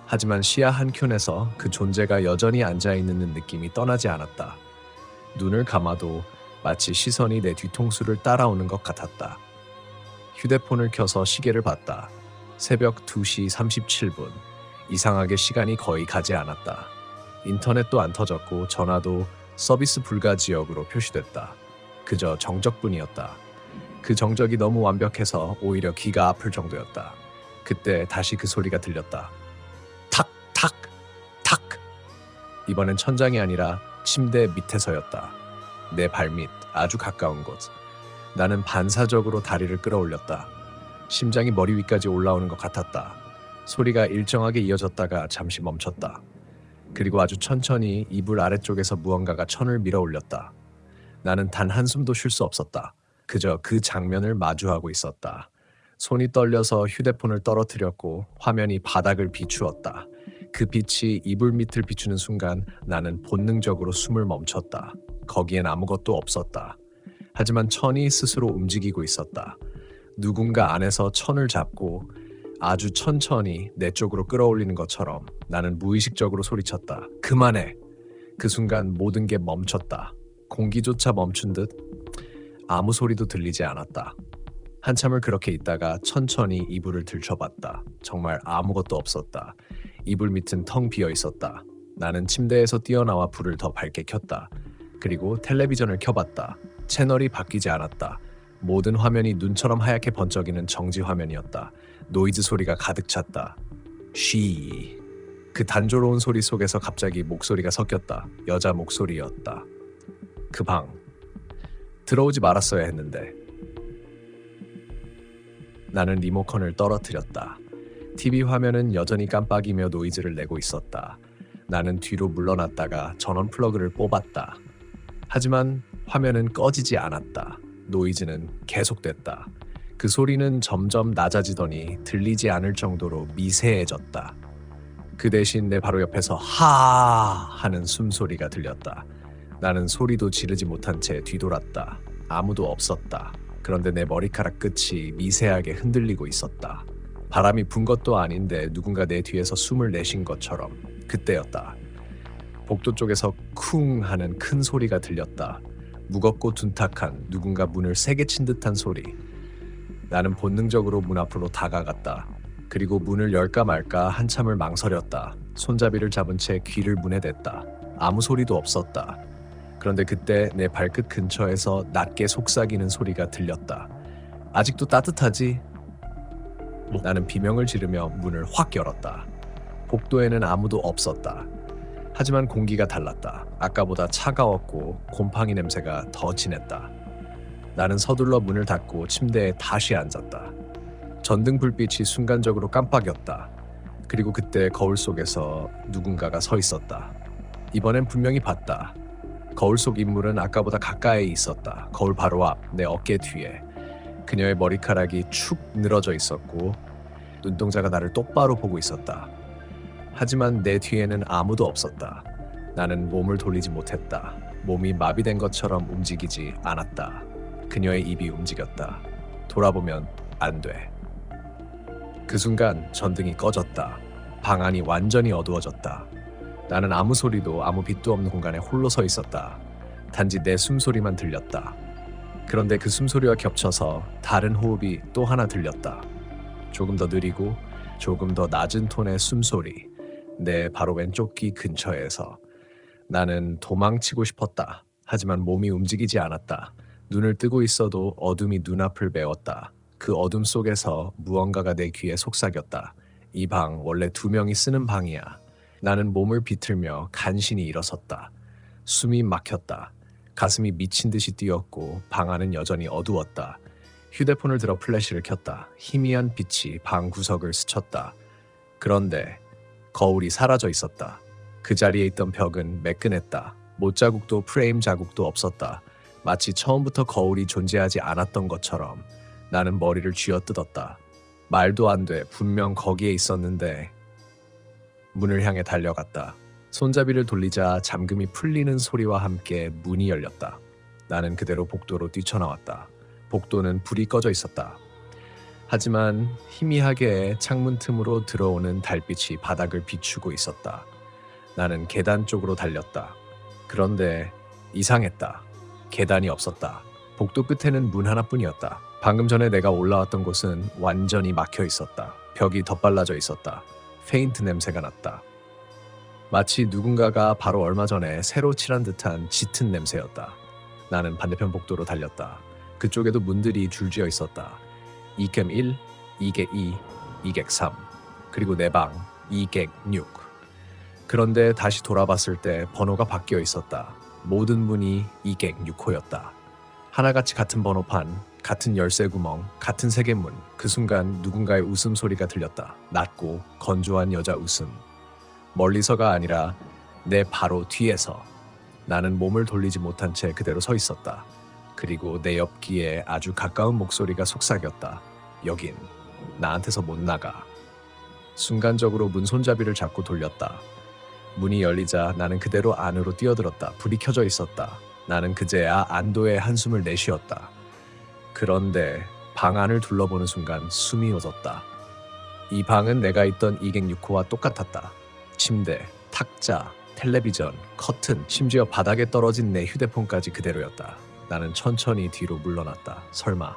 Speaker 1: 하지만 시야 한 켠에서 그 존재가 여전히 앉아있는 느낌이 떠나지 않았다. 눈을 감아도 마치 시선이 내 뒤통수를 따라오는 것 같았다. 휴대폰을 켜서 시계를 봤다. 새벽 2시 37분. 이상하게 시간이 거의 가지 않았다. 인터넷도 안 터졌고 전화도 서비스 불가 지역으로 표시됐다. 그저 정적뿐이었다. 그 정적이 너무 완벽해서 오히려 귀가 아플 정도였다. 그때 다시 그 소리가 들렸다. 탁, 탁, 탁. 이번엔 천장이 아니라 침대 밑에서였다. 내 발밑 아주 가까운 곳. 나는 반사적으로 다리를 끌어올렸다. 심장이 머리 위까지 올라오는 것 같았다. 소리가 일정하게 이어졌다가 잠시 멈췄다. 그리고 아주 천천히 이불 아래쪽에서 무언가가 천을 밀어 올렸다. 나는 단 한숨도 쉴 수 없었다. 그저 그 장면을 마주하고 있었다. 손이 떨려서 휴대폰을 떨어뜨렸고 화면이 바닥을 비추었다. 그 빛이 이불 밑을 비추는 순간 나는 본능적으로 숨을 멈췄다. 거기엔 아무것도 없었다. 하지만 천이 스스로 움직이고 있었다. 누군가 안에서 천을 잡고 아주 천천히 내 쪽으로 끌어올리는 것처럼 나는 무의식적으로 소리쳤다. 그만해! 그 순간 모든 게 멈췄다. 공기조차 멈춘 듯 아무 소리도 들리지 않았다. 한참을 그렇게 있다가 천천히 이불을 들춰봤다. 정말 아무것도 없었다. 이불 밑은 텅 비어 있었다. 나는 침대에서 뛰어나와 불을 더 밝게 켰다. 그리고 텔레비전을 켜봤다. 채널이 바뀌지 않았다. 모든 화면이 눈처럼 하얗게 번쩍이는 정지 화면이었다. 노이즈 소리가 가득 찼다. 쉬. 그 단조로운 소리 속에서 갑자기 목소리가 섞였다. 여자 목소리였다. 그 방. 들어오지 말았어야 했는데. 나는 리모컨을 떨어뜨렸다. TV 화면은 여전히 깜빡이며 노이즈를 내고 있었다. 나는 뒤로 물러났다가 전원 플러그를 뽑았다. 하지만 화면은 꺼지지 않았다. 노이즈는 계속됐다. 그 소리는 점점 낮아지더니 들리지 않을 정도로 미세해졌다. 그 대신 내 바로 옆에서 하 하는 숨소리가 들렸다. 나는 소리도 지르지 못한 채 뒤돌았다. 아무도 없었다. 그런데 내 머리카락 끝이 미세하게 흔들리고 있었다. 바람이 분 것도 아닌데 누군가 내 뒤에서 숨을 내쉰 것처럼. 그때였다. 복도 쪽에서 쿵 하는 큰 소리가 들렸다. 무겁고 둔탁한 누군가 문을 세게 친 듯한 소리. 나는 본능적으로 문 앞으로 다가갔다. 그리고 문을 열까 말까 한참을 망설였다. 손잡이를 잡은 채 귀를 문에 댔다. 아무 소리도 없었다. 그런데 그때 내 발끝 근처에서 낮게 속삭이는 소리가 들렸다. 아직도 따뜻하지? 나는 비명을 지르며 문을 확 열었다. 복도에는 아무도 없었다. 하지만 공기가 달랐다. 아까보다 차가웠고 곰팡이 냄새가 더 진했다. 나는 서둘러 문을 닫고 침대에 다시 앉았다. 전등 불빛이 순간적으로 깜빡였다. 그리고 그때 거울 속에서 누군가가 서 있었다. 이번엔 분명히 봤다. 거울 속 인물은 아까보다 가까이 있었다. 거울 바로 앞, 내 어깨 뒤에. 그녀의 머리카락이 축 늘어져 있었고 눈동자가 나를 똑바로 보고 있었다. 하지만 내 뒤에는 아무도 없었다. 나는 몸을 돌리지 못했다. 몸이 마비된 것처럼 움직이지 않았다. 그녀의 입이 움직였다. 돌아보면 안 돼. 그 순간 전등이 꺼졌다. 방 안이 완전히 어두워졌다. 나는 아무 소리도 아무 빛도 없는 공간에 홀로 서 있었다. 단지 내 숨소리만 들렸다. 그런데 그 숨소리와 겹쳐서 다른 호흡이 또 하나 들렸다. 조금 더 느리고 조금 더 낮은 톤의 숨소리. 내 바로 왼쪽 귀 근처에서. 나는 도망치고 싶었다. 하지만 몸이 움직이지 않았다. 눈을 뜨고 있어도 어둠이 눈앞을 메웠다. 그 어둠 속에서 무언가가 내 귀에 속삭였다. 이 방 원래 2명이 쓰는 방이야. 나는 몸을 비틀며 간신히 일어섰다. 숨이 막혔다. 가슴이 미친 듯이 뛰었고 방 안은 여전히 어두웠다. 휴대폰을 들어 플래시를 켰다. 희미한 빛이 방 구석을 스쳤다. 그런데 거울이 사라져 있었다. 그 자리에 있던 벽은 매끈했다. 못자국도 프레임 자국도 없었다. 마치 처음부터 거울이 존재하지 않았던 것처럼. 나는 머리를 쥐어뜯었다. 말도 안 돼. 분명 거기에 있었는데. 문을 향해 달려갔다. 손잡이를 돌리자 잠금이 풀리는 소리와 함께 문이 열렸다. 나는 그대로 복도로 뛰쳐나왔다. 복도는 불이 꺼져 있었다. 하지만 희미하게 창문 틈으로 들어오는 달빛이 바닥을 비추고 있었다. 나는 계단 쪽으로 달렸다. 그런데 이상했다. 계단이 없었다. 복도 끝에는 문 하나뿐이었다. 방금 전에 내가 올라왔던 곳은 완전히 막혀 있었다. 벽이 덧발라져 있었다. 페인트 냄새가 났다. 마치 누군가가 바로 얼마 전에 새로 칠한 듯한 짙은 냄새였다. 나는 반대편 복도로 달렸다. 그쪽에도 문들이 줄지어 있었다. 2객 1, 2객 2, 2객 3, 그리고 내 방 2객 6. 그런데 다시 돌아봤을 때 번호가 바뀌어 있었다. 모든 문이 2객 6호였다. 하나같이 같은 번호판, 같은 열쇠 구멍, 같은 세개문. 그 순간 누군가의 웃음소리가 들렸다. 낮고 건조한 여자 웃음. 멀리서가 아니라 내 바로 뒤에서. 나는 몸을 돌리지 못한 채 그대로 서 있었다. 그리고 내 옆귀에 아주 가까운 목소리가 속삭였다. 여긴 나한테서 못 나가. 순간적으로 문 손잡이를 잡고 돌렸다. 문이 열리자 나는 그대로 안으로 뛰어들었다. 불이 켜져 있었다. 나는 그제야 안도의 한숨을 내쉬었다. 그런데 방 안을 둘러보는 순간 숨이 멎었다. 이 방은 내가 있던 2객 6호와 똑같았다. 침대, 탁자, 텔레비전, 커튼, 심지어 바닥에 떨어진 내 휴대폰까지 그대로였다. 나는 천천히 뒤로 물러났다. 설마.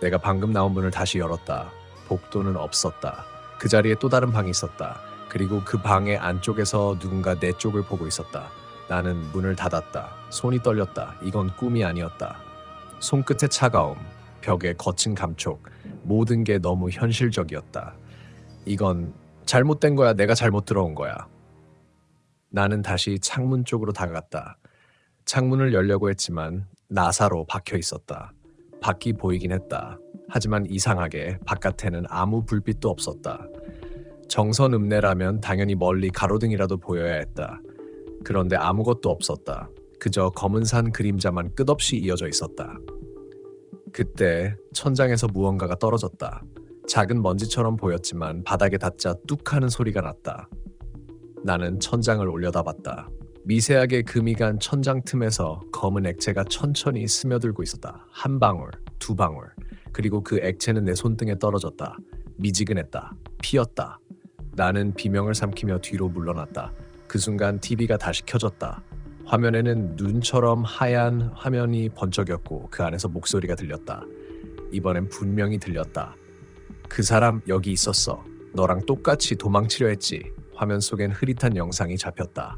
Speaker 1: 내가 방금 나온 문을 다시 열었다. 복도는 없었다. 그 자리에 또 다른 방이 있었다. 그리고 그 방의 안쪽에서 누군가 내 쪽을 보고 있었다. 나는 문을 닫았다. 손이 떨렸다. 이건 꿈이 아니었다. 손끝의 차가움, 벽의 거친 감촉, 모든 게 너무 현실적이었다. 이건 잘못된 거야. 내가 잘못 들어온 거야. 나는 다시 창문 쪽으로 다가갔다. 창문을 열려고 했지만 나사로 박혀 있었다. 밖이 보이긴 했다. 하지만 이상하게 바깥에는 아무 불빛도 없었다. 정선 읍내라면 당연히 멀리 가로등이라도 보여야 했다. 그런데 아무것도 없었다. 그저 검은 산 그림자만 끝없이 이어져 있었다. 그때 천장에서 무언가가 떨어졌다. 작은 먼지처럼 보였지만 바닥에 닿자 뚝 하는 소리가 났다. 나는 천장을 올려다봤다. 미세하게 금이 간 천장 틈에서 검은 액체가 천천히 스며들고 있었다. 한 방울, 두 방울. 그리고 그 액체는 내 손등에 떨어졌다. 미지근했다. 피었다. 나는 비명을 삼키며 뒤로 물러났다. 그 순간 TV가 다시 켜졌다. 화면에는 눈처럼 하얀 화면이 번쩍였고 그 안에서 목소리가 들렸다. 이번엔 분명히 들렸다. 그 사람 여기 있었어. 너랑 똑같이 도망치려 했지. 화면 속엔 흐릿한 영상이 잡혔다.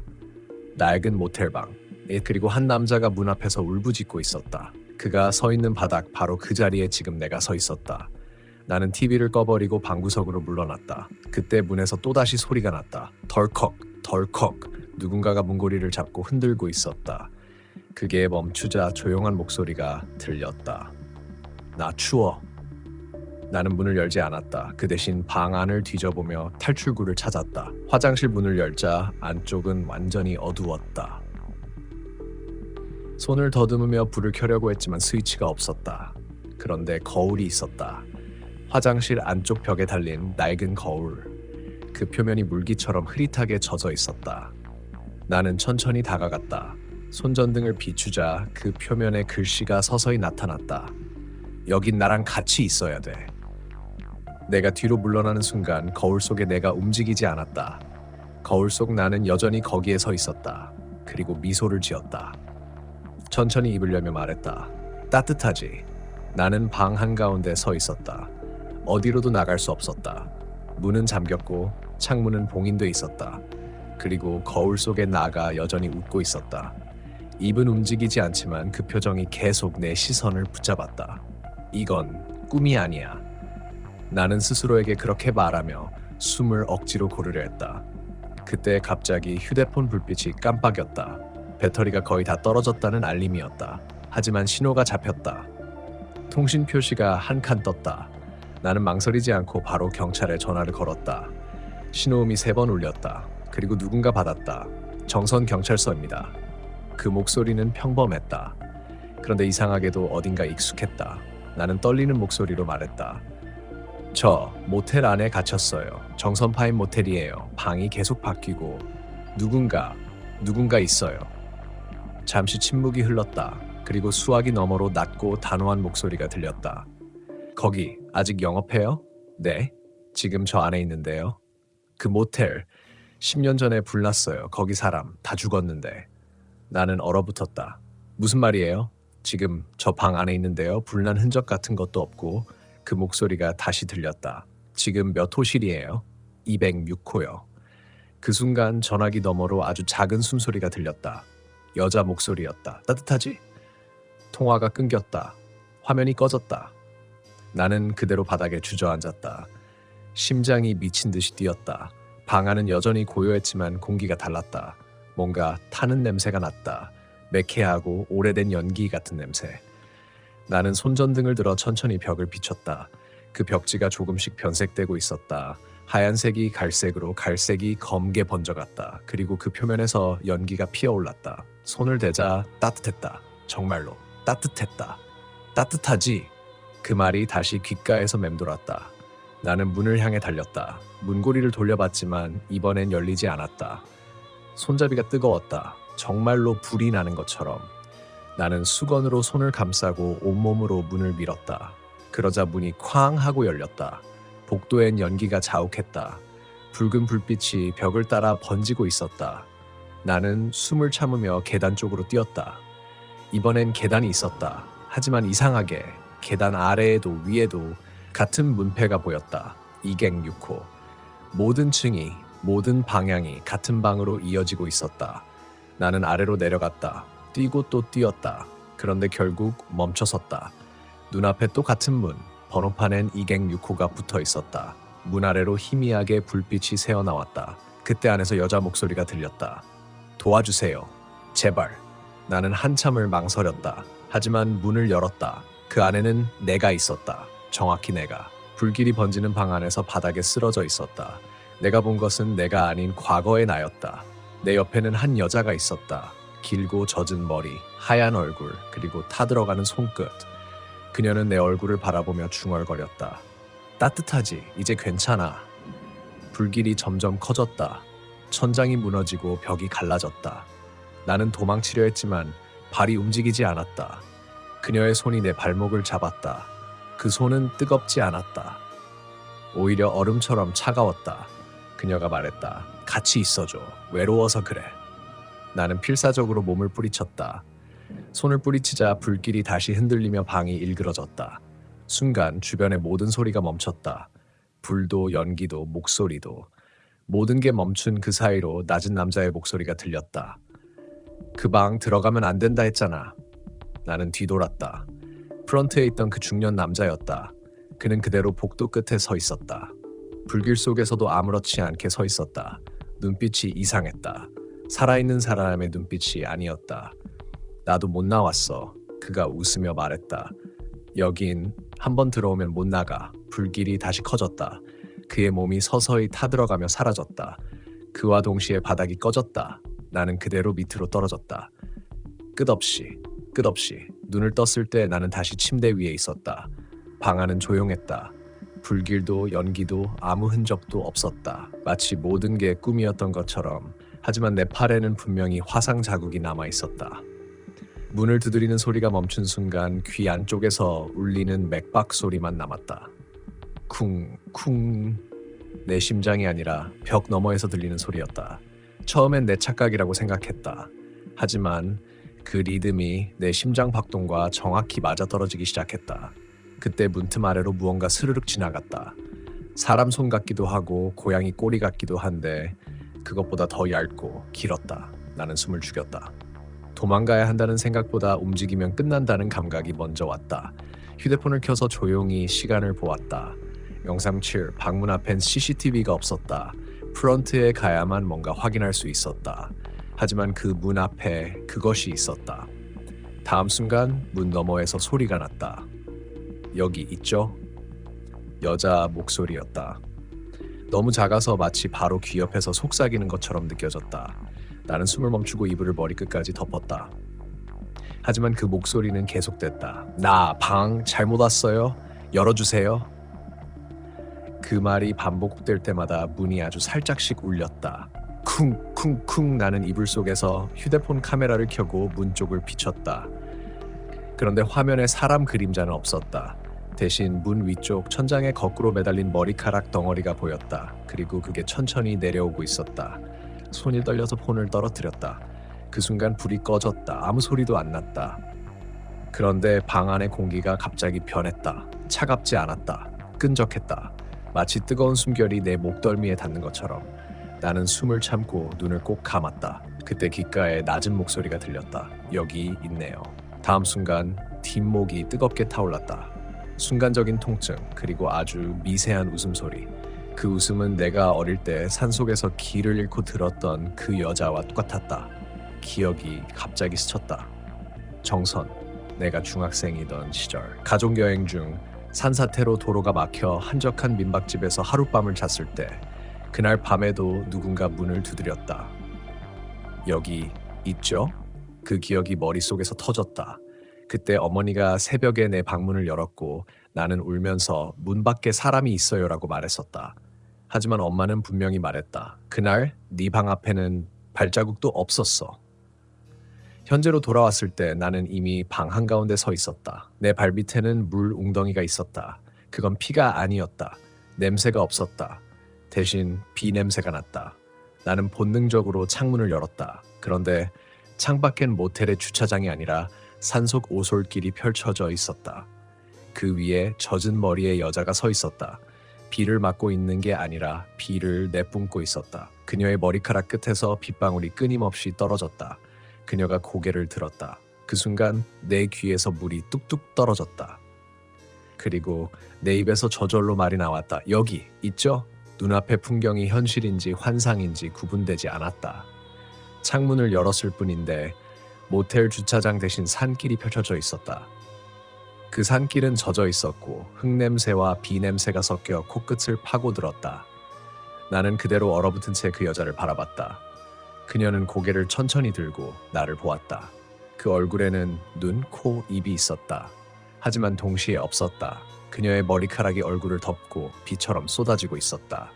Speaker 1: 낡은 모텔방. 그리고 한 남자가 문 앞에서 울부짖고 있었다. 그가 서 있는 바닥 바로 그 자리에 지금 내가 서 있었다. 나는 TV를 꺼버리고 방구석으로 물러났다. 그때 문에서 또다시 소리가 났다. 덜컥, 덜컥. 누군가가 문고리를 잡고 흔들고 있었다. 그게 멈추자 조용한 목소리가 들렸다. 나 추워. 나는 문을 열지 않았다. 그 대신 방 안을 뒤져보며 탈출구를 찾았다. 화장실 문을 열자 안쪽은 완전히 어두웠다. 손을 더듬으며 불을 켜려고 했지만 스위치가 없었다. 그런데 거울이 있었다. 화장실 안쪽 벽에 달린 낡은 거울. 그 표면이 물기처럼 흐릿하게 젖어 있었다. 나는 천천히 다가갔다. 손전등을 비추자 그 표면에 글씨가 서서히 나타났다. 여긴 나랑 같이 있어야 돼. 내가 뒤로 물러나는 순간 거울 속에 내가 움직이지 않았다. 거울 속 나는 여전히 거기에 서 있었다. 그리고 미소를 지었다. 천천히 입으려며 말했다. 따뜻하지? 나는 방 한가운데 서 있었다. 어디로도 나갈 수 없었다. 문은 잠겼고 창문은 봉인돼 있었다. 그리고 거울 속에 나가 여전히 웃고 있었다. 입은 움직이지 않지만 그 표정이 계속 내 시선을 붙잡았다. 이건 꿈이 아니야. 나는 스스로에게 그렇게 말하며 숨을 억지로 고르려 했다. 그때 갑자기 휴대폰 불빛이 깜빡였다. 배터리가 거의 다 떨어졌다는 알림이었다. 하지만 신호가 잡혔다. 통신 표시가 한 칸 떴다. 나는 망설이지 않고 바로 경찰에 전화를 걸었다. 신호음이 3번 울렸다. 그리고 누군가 받았다. 정선 경찰서입니다. 그 목소리는 평범했다. 그런데 이상하게도 어딘가 익숙했다. 나는 떨리는 목소리로 말했다. 저 모텔 안에 갇혔어요. 정선파인 모텔이에요. 방이 계속 바뀌고 누군가 있어요. 잠시 침묵이 흘렀다. 그리고 수화기 너머로 낮고 단호한 목소리가 들렸다. 거기 아직 영업해요? 네. 지금 저 안에 있는데요. 그 모텔 10년 전에 불났어요. 거기 사람 다 죽었는데. 나는 얼어붙었다. 무슨 말이에요? 지금 저 방 안에 있는데요. 불난 흔적 같은 것도 없고. 그 목소리가 다시 들렸다. 지금 몇 호실이에요? 206호요. 그 순간 전화기 너머로 아주 작은 숨소리가 들렸다. 여자 목소리였다. 따뜻하지? 통화가 끊겼다. 화면이 꺼졌다. 나는 그대로 바닥에 주저앉았다. 심장이 미친 듯이 뛰었다. 방 안은 여전히 고요했지만 공기가 달랐다. 뭔가 타는 냄새가 났다. 매캐하고 오래된 연기 같은 냄새. 나는 손전등을 들어 천천히 벽을 비췄다. 그 벽지가 조금씩 변색되고 있었다. 하얀색이 갈색으로, 갈색이 검게 번져갔다. 그리고 그 표면에서 연기가 피어올랐다. 손을 대자 따뜻했다. 정말로 따뜻했다. 따뜻하지? 그 말이 다시 귓가에서 맴돌았다. 나는 문을 향해 달렸다. 문고리를 돌려봤지만 이번엔 열리지 않았다. 손잡이가 뜨거웠다. 정말로 불이 나는 것처럼. 나는 수건으로 손을 감싸고 온몸으로 문을 밀었다. 그러자 문이 쾅 하고 열렸다. 복도엔 연기가 자욱했다. 붉은 불빛이 벽을 따라 번지고 있었다. 나는 숨을 참으며 계단 쪽으로 뛰었다. 이번엔 계단이 있었다. 하지만 이상하게 계단 아래에도 위에도 같은 문패가 보였다. 206호. 모든 층이, 모든 방향이 같은 방으로 이어지고 있었다. 나는 아래로 내려갔다. 뛰고 또 뛰었다. 그런데 결국 멈춰섰다. 눈앞에 또 같은 문, 번호판엔 206호가 붙어 있었다. 문 아래로 희미하게 불빛이 새어나왔다. 그때 안에서 여자 목소리가 들렸다. 도와주세요. 제발. 나는 한참을 망설였다. 하지만 문을 열었다. 그 안에는 내가 있었다. 정확히 내가. 불길이 번지는 방 안에서 바닥에 쓰러져 있었다. 내가 본 것은 내가 아닌 과거의 나였다. 내 옆에는 한 여자가 있었다. 길고 젖은 머리, 하얀 얼굴, 그리고 타들어가는 손끝. 그녀는 내 얼굴을 바라보며 중얼거렸다. 따뜻하지? 이제 괜찮아. 불길이 점점 커졌다. 천장이 무너지고 벽이 갈라졌다. 나는 도망치려 했지만 발이 움직이지 않았다. 그녀의 손이 내 발목을 잡았다. 그 손은 뜨겁지 않았다. 오히려 얼음처럼 차가웠다. 그녀가 말했다. 같이 있어줘. 외로워서 그래. 나는 필사적으로 몸을 뿌리쳤다. 손을 뿌리치자 불길이 다시 흔들리며 방이 일그러졌다. 순간 주변의 모든 소리가 멈췄다. 불도 연기도 목소리도. 모든 게 멈춘 그 사이로 낮은 남자의 목소리가 들렸다. 그 방 들어가면 안 된다 했잖아. 나는 뒤돌았다. 프런트에 있던 그 중년 남자였다. 그는 그대로 복도 끝에 서 있었다. 불길 속에서도 아무렇지 않게 서 있었다. 눈빛이 이상했다. 살아있는 사람의 눈빛이 아니었다. 나도 못 나왔어. 그가 웃으며 말했다. 여긴 한번 들어오면 못 나가. 불길이 다시 커졌다. 그의 몸이 서서히 타들어가며 사라졌다. 그와 동시에 바닥이 꺼졌다. 나는 그대로 밑으로 떨어졌다. 끝없이 눈을 떴을 때 나는 다시 침대 위에 있었다. 방 안은 조용했다. 불길도 연기도 아무 흔적도 없었다. 마치 모든 게 꿈이었던 것처럼. 하지만 내 팔에는 분명히 화상 자국이 남아 있었다. 문을 두드리는 소리가 멈춘 순간 귀 안쪽에서 울리는 맥박 소리만 남았다. 쿵쿵. 내 심장이 아니라 벽 너머에서 들리는 소리였다. 처음엔 내 착각이라고 생각했다. 하지만 그 리듬이 내 심장 박동과 정확히 맞아떨어지기 시작했다. 그때 문틈 아래로 무언가 스르륵 지나갔다. 사람 손 같기도 하고 고양이 꼬리 같기도 한데 그것보다 더 얇고 길었다. 나는 숨을 죽였다. 도망가야 한다는 생각보다 움직이면 끝난다는 감각이 먼저 왔다. 휴대폰을 켜서 조용히 시간을 보았다. 037 방문 앞엔 CCTV가 없었다. 프런트에 가야만 뭔가 확인할 수 있었다. 하지만 그 문 앞에 그것이 있었다. 다음 순간 문 너머에서 소리가 났다. 여기 있죠? 여자 목소리였다. 너무 작아서 마치 바로 귀 옆에서 속삭이는 것처럼 느껴졌다. 나는 숨을 멈추고 이불을 머리끝까지 덮었다. 하지만 그 목소리는 계속됐다. 나 방 잘못 왔어요? 열어주세요. 그 말이 반복될 때마다 문이 아주 살짝씩 울렸다. 쿵쿵쿵. 나는 이불 속에서 휴대폰 카메라를 켜고 문 쪽을 비췄다. 그런데 화면에 사람 그림자는 없었다. 대신 문 위쪽 천장에 거꾸로 매달린 머리카락 덩어리가 보였다. 그리고 그게 천천히 내려오고 있었다. 손이 떨려서 폰을 떨어뜨렸다. 그 순간 불이 꺼졌다. 아무 소리도 안 났다. 그런데 방 안의 공기가 갑자기 변했다. 차갑지 않았다. 끈적했다. 마치 뜨거운 숨결이 내 목덜미에 닿는 것처럼. 나는 숨을 참고 눈을 꼭 감았다. 그때 귓가에 낮은 목소리가 들렸다. 여기 있네요. 다음 순간 뒷목이 뜨겁게 타올랐다. 순간적인 통증, 그리고 아주 미세한 웃음소리. 그 웃음은 내가 어릴 때 산속에서 길을 잃고 들었던 그 여자와 똑같았다. 기억이 갑자기 스쳤다. 정선, 내가 중학생이던 시절. 가족여행 중 산사태로 도로가 막혀 한적한 민박집에서 하룻밤을 잤을 때 그날 밤에도 누군가 문을 두드렸다. 여기 있죠? 그 기억이 머릿속에서 터졌다. 그때 어머니가 새벽에 내 방문을 열었고 나는 울면서 문 밖에 사람이 있어요라고 말했었다. 하지만 엄마는 분명히 말했다. 그날 네 방 앞에는 발자국도 없었어. 현재로 돌아왔을 때 나는 이미 방 한가운데 서 있었다. 내 발밑에는 물 웅덩이가 있었다. 그건 피가 아니었다. 냄새가 없었다. 대신 비 냄새가 났다. 나는 본능적으로 창문을 열었다. 그런데 창밖엔 모텔의 주차장이 아니라 산속 오솔길이 펼쳐져 있었다. 그 위에 젖은 머리의 여자가 서 있었다. 비를 맞고 있는 게 아니라 비를 내뿜고 있었다. 그녀의 머리카락 끝에서 빗방울이 끊임없이 떨어졌다. 그녀가 고개를 들었다. 그 순간 내 귀에서 물이 뚝뚝 떨어졌다. 그리고 내 입에서 저절로 말이 나왔다. 여기 있죠? 눈앞의 풍경이 현실인지 환상인지 구분되지 않았다. 창문을 열었을 뿐인데 모텔 주차장 대신 산길이 펼쳐져 있었다. 그 산길은 젖어 있었고 흙냄새와 비냄새가 섞여 코끝을 파고들었다. 나는 그대로 얼어붙은 채 그 여자를 바라봤다. 그녀는 고개를 천천히 들고 나를 보았다. 그 얼굴에는 눈, 코, 입이 있었다. 하지만 동시에 없었다. 그녀의 머리카락이 얼굴을 덮고 비처럼 쏟아지고 있었다.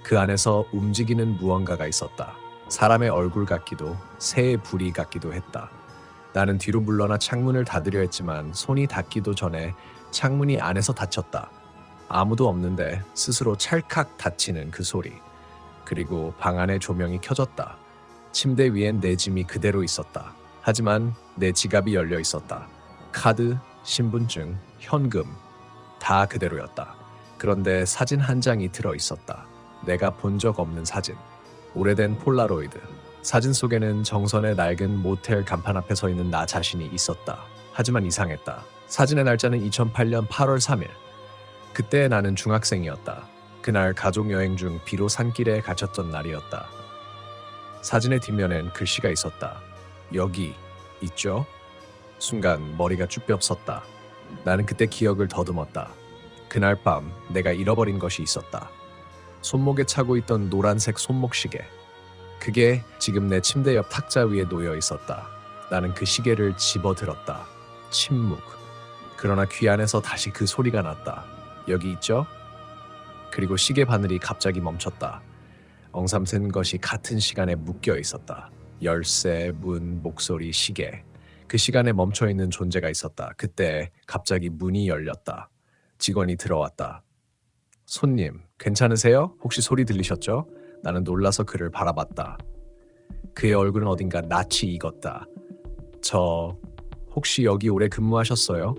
Speaker 1: 그 안에서 움직이는 무언가가 있었다. 사람의 얼굴 같기도 새의 부리 같기도 했다. 나는 뒤로 물러나 창문을 닫으려 했지만 손이 닿기도 전에 창문이 안에서 닫혔다. 아무도 없는데 스스로 찰칵 닫히는 그 소리. 그리고 방 안의 조명이 켜졌다. 침대 위엔 내 짐이 그대로 있었다. 하지만 내 지갑이 열려 있었다. 카드, 신분증, 현금 다 그대로였다. 그런데 사진 한 장이 들어 있었다. 내가 본 적 없는 사진. 오래된 폴라로이드. 사진 속에는 정선의 낡은 모텔 간판 앞에 서 있는 나 자신이 있었다. 하지만 이상했다. 사진의 날짜는 2008년 8월 3일. 그때 나는 중학생이었다. 그날 가족 여행 중 비로 산길에 갇혔던 날이었다. 사진의 뒷면엔 글씨가 있었다. 여기 있죠? 순간 머리가 쭈뼛 섰다. 나는 그때 기억을 더듬었다. 그날 밤 내가 잃어버린 것이 있었다. 손목에 차고 있던 노란색 손목시계. 그게 지금 내 침대 옆 탁자 위에 놓여 있었다. 나는 그 시계를 집어들었다. 침묵. 그러나 귀 안에서 다시 그 소리가 났다. 여기 있죠? 그리고 시계 바늘이 갑자기 멈췄다. 엉삼센 것이 같은 시간에 묶여 있었다. 열쇠, 문, 목소리, 시계. 그 시간에 멈춰 있는 존재가 있었다. 그때 갑자기 문이 열렸다. 직원이 들어왔다. 손님, 괜찮으세요? 혹시 소리 들리셨죠? 나는 놀라서 그를 바라봤다. 그의 얼굴은 어딘가 낯이 익었다. 저 혹시 여기 오래 근무하셨어요?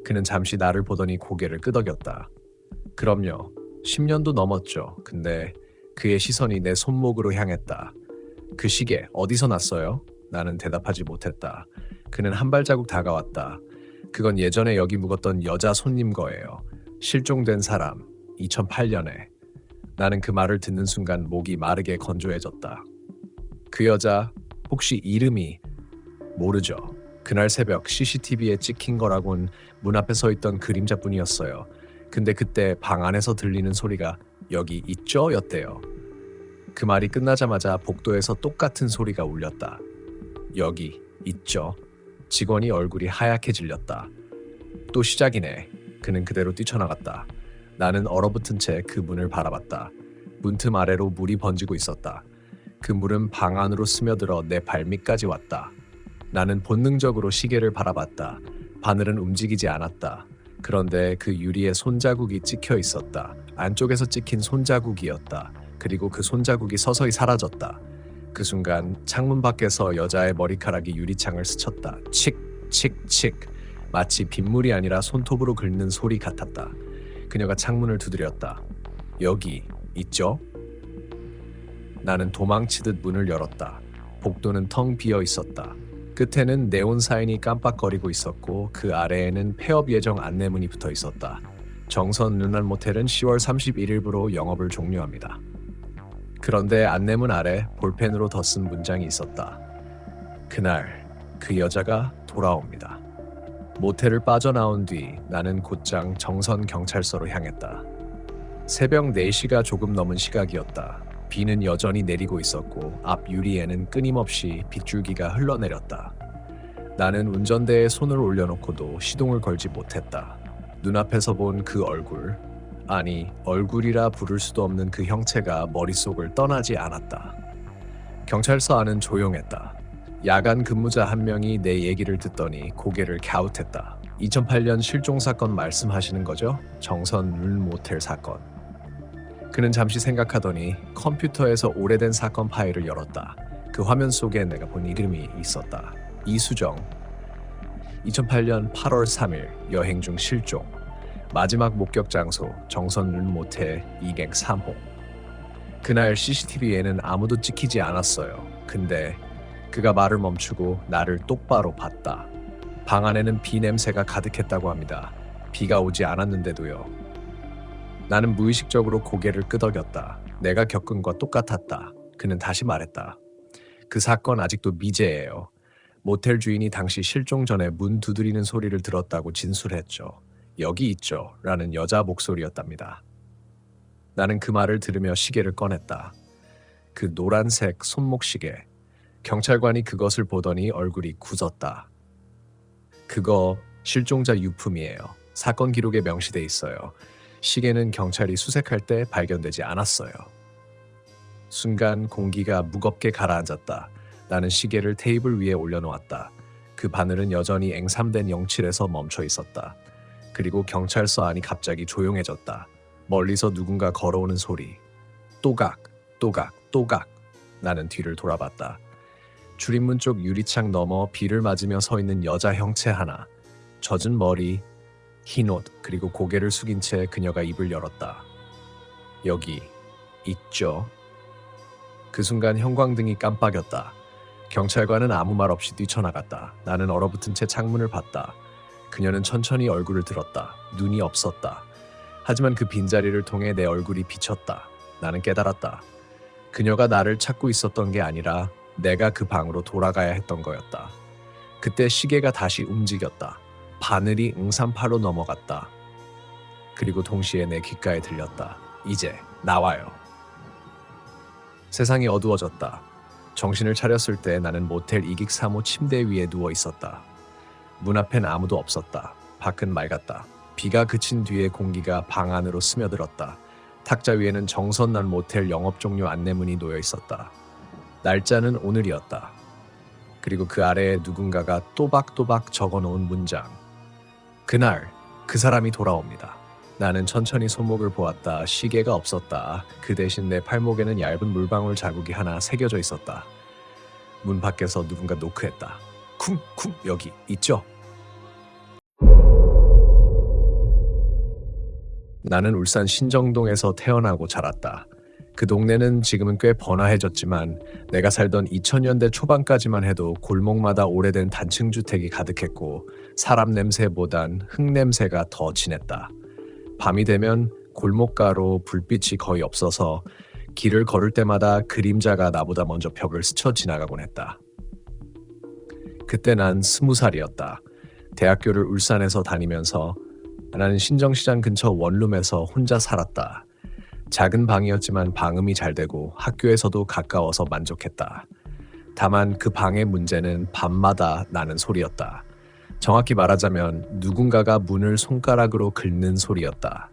Speaker 1: 그는 잠시 나를 보더니 고개를 끄덕였다. 그럼요. 10년도 넘었죠. 근데 그의 시선이 내 손목으로 향했다. 그 시계 어디서 났어요? 나는 대답하지 못했다. 그는 한 발자국 다가왔다. 그건 예전에 여기 묵었던 여자 손님 거예요. 실종된 사람. 2008년에. 나는 그 말을 듣는 순간 목이 마르게 건조해졌다. 그 여자 혹시 이름이 모르죠. 그날 새벽 CCTV에 찍힌 거라곤 문 앞에 서 있던 그림자뿐이었어요. 근데 그때 방 안에서 들리는 소리가 여기 있죠? 였대요. 그 말이 끝나자마자 복도에서 똑같은 소리가 울렸다. 여기 있죠? 직원이 얼굴이 하얗게 질렸다. 또 시작이네. 그는 그대로 뛰쳐나갔다. 나는 얼어붙은 채 그 문을 바라봤다. 문틈 아래로 물이 번지고 있었다. 그 물은 방 안으로 스며들어 내 발밑까지 왔다. 나는 본능적으로 시계를 바라봤다. 바늘은 움직이지 않았다. 그런데 그 유리에 손자국이 찍혀 있었다. 안쪽에서 찍힌 손자국이었다. 그리고 그 손자국이 서서히 사라졌다. 그 순간 창문 밖에서 여자의 머리카락이 유리창을 스쳤다. 칙, 칙, 칙. 마치 빗물이 아니라 손톱으로 긁는 소리 같았다. 그녀가 창문을 두드렸다. 여기 있죠? 나는 도망치듯 문을 열었다. 복도는 텅 비어 있었다. 끝에는 네온 사인이 깜빡거리고 있었고 그 아래에는 폐업 예정 안내문이 붙어 있었다. 정선 룬란 모텔은 10월 31일부로 영업을 종료합니다. 그런데 안내문 아래 볼펜으로 덧쓴 문장이 있었다. 그날 그 여자가 돌아옵니다. 모텔을 빠져나온 뒤 나는 곧장 정선 경찰서로 향했다. 새벽 4시가 조금 넘은 시각이었다. 비는 여전히 내리고 있었고 앞 유리에는 끊임없이 빗줄기가 흘러내렸다. 나는 운전대에 손을 올려놓고도 시동을 걸지 못했다. 눈앞에서 본 그 얼굴, 아니 얼굴이라 부를 수도 없는 그 형체가 머릿속을 떠나지 않았다. 경찰서 안은 조용했다. 야간 근무자 한 명이 내 얘기를 듣더니 고개를 갸웃했다. 2008년 실종 사건 말씀하시는 거죠? 정선 룬 모텔 사건. 그는 잠시 생각하더니 컴퓨터에서 오래된 사건 파일을 열었다. 그 화면 속에 내가 본 이름이 있었다. 이수정. 2008년 8월 3일 여행 중 실종. 마지막 목격 장소 정선 룬 모텔 2객 3호. 그날 CCTV에는 아무도 찍히지 않았어요. 근데 그가 말을 멈추고 나를 똑바로 봤다. 방 안에는 비 냄새가 가득했다고 합니다. 비가 오지 않았는데도요. 나는 무의식적으로 고개를 끄덕였다. 내가 겪은 것과 똑같았다. 그는 다시 말했다. 그 사건 아직도 미제예요. 모텔 주인이 당시 실종 전에 문 두드리는 소리를 들었다고 진술했죠. 여기 있죠. 라는 여자 목소리였답니다. 나는 그 말을 들으며 시계를 꺼냈다. 그 노란색 손목 시계. 경찰관이 그것을 보더니 얼굴이 굳었다. 그거 실종자 유품이에요. 사건 기록에 명시돼 있어요. 시계는 경찰이 수색할 때 발견되지 않았어요. 순간 공기가 무겁게 가라앉았다. 나는 시계를 테이블 위에 올려놓았다. 그 바늘은 여전히 앵삼된 영칠에서 멈춰 있었다. 그리고 경찰서 안이 갑자기 조용해졌다. 멀리서 누군가 걸어오는 소리. 또각, 또각, 또각. 나는 뒤를 돌아봤다. 출입문 쪽 유리창 너머 비를 맞으며 서 있는 여자 형체 하나. 젖은 머리, 흰 옷, 그리고 고개를 숙인 채 그녀가 입을 열었다. 여기 있죠? 그 순간 형광등이 깜빡였다. 경찰관은 아무 말 없이 뛰쳐나갔다. 나는 얼어붙은 채 창문을 봤다. 그녀는 천천히 얼굴을 들었다. 눈이 없었다. 하지만 그 빈자리를 통해 내 얼굴이 비쳤다. 나는 깨달았다. 그녀가 나를 찾고 있었던 게 아니라 내가 그 방으로 돌아가야 했던 거였다. 그때 시계가 다시 움직였다. 바늘이 응삼파로 넘어갔다. 그리고 동시에 내 귓가에 들렸다. 이제 나와요. 세상이 어두워졌다. 정신을 차렸을 때 나는 모텔 2객 3호 침대 위에 누워 있었다. 문 앞엔 아무도 없었다. 밖은 맑았다. 비가 그친 뒤에 공기가 방 안으로 스며들었다. 탁자 위에는 정선난 모텔 영업 종료 안내문이 놓여 있었다. 날짜는 오늘이었다. 그리고 그 아래에 누군가가 또박또박 적어놓은 문장. 그날 그 사람이 돌아옵니다. 나는 천천히 손목을 보았다. 시계가 없었다. 그 대신 내 팔목에는 얇은 물방울 자국이 하나 새겨져 있었다. 문 밖에서 누군가 노크했다. 쿵쿵 여기 있죠? 나는 울산 신정동에서 태어나고 자랐다. 그 동네는 지금은 꽤 번화해졌지만 내가 살던 2000년대 초반까지만 해도 골목마다 오래된 단층주택이 가득했고 사람 냄새보단 흙 냄새가 더 진했다. 밤이 되면 골목가로 불빛이 거의 없어서 길을 걸을 때마다 그림자가 나보다 먼저 벽을 스쳐 지나가곤 했다. 그때 난 20살이었다. 대학교를 울산에서 다니면서 나는 신정시장 근처 원룸에서 혼자 살았다. 작은 방이었지만 방음이 잘 되고 학교에서도 가까워서 만족했다. 다만 그 방의 문제는 밤마다 나는 소리였다. 정확히 말하자면 누군가가 문을 손가락으로 긁는 소리였다.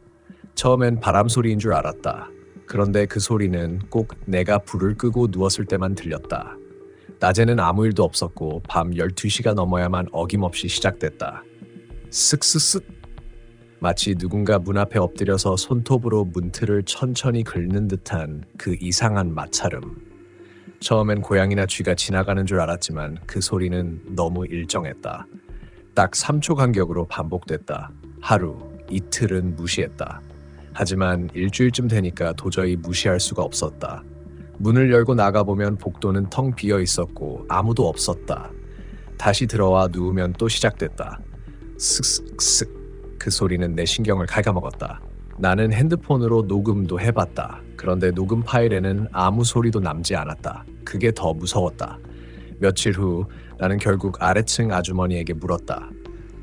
Speaker 1: 처음엔 바람 소리인 줄 알았다. 그런데 그 소리는 꼭 내가 불을 끄고 누웠을 때만 들렸다. 낮에는 아무 일도 없었고 밤 12시가 넘어야만 어김없이 시작됐다. 쓱쓱쓱. 마치 누군가 문 앞에 엎드려서 손톱으로 문틀을 천천히 긁는 듯한 그 이상한 마찰음. 처음엔 고양이나 쥐가 지나가는 줄 알았지만 그 소리는 너무 일정했다. 딱 3초 간격으로 반복됐다. 하루, 이틀은 무시했다. 하지만 일주일쯤 되니까 도저히 무시할 수가 없었다. 문을 열고 나가보면 복도는 텅 비어 있었고 아무도 없었다. 다시 들어와 누우면 또 시작됐다. 슥슥슥. 그 소리는 내 신경을 갉아먹었다. 나는 핸드폰으로 녹음도 해봤다. 그런데 녹음 파일에는 아무 소리도 남지 않았다. 그게 더 무서웠다. 며칠 후 나는 결국 아래층 아주머니에게 물었다.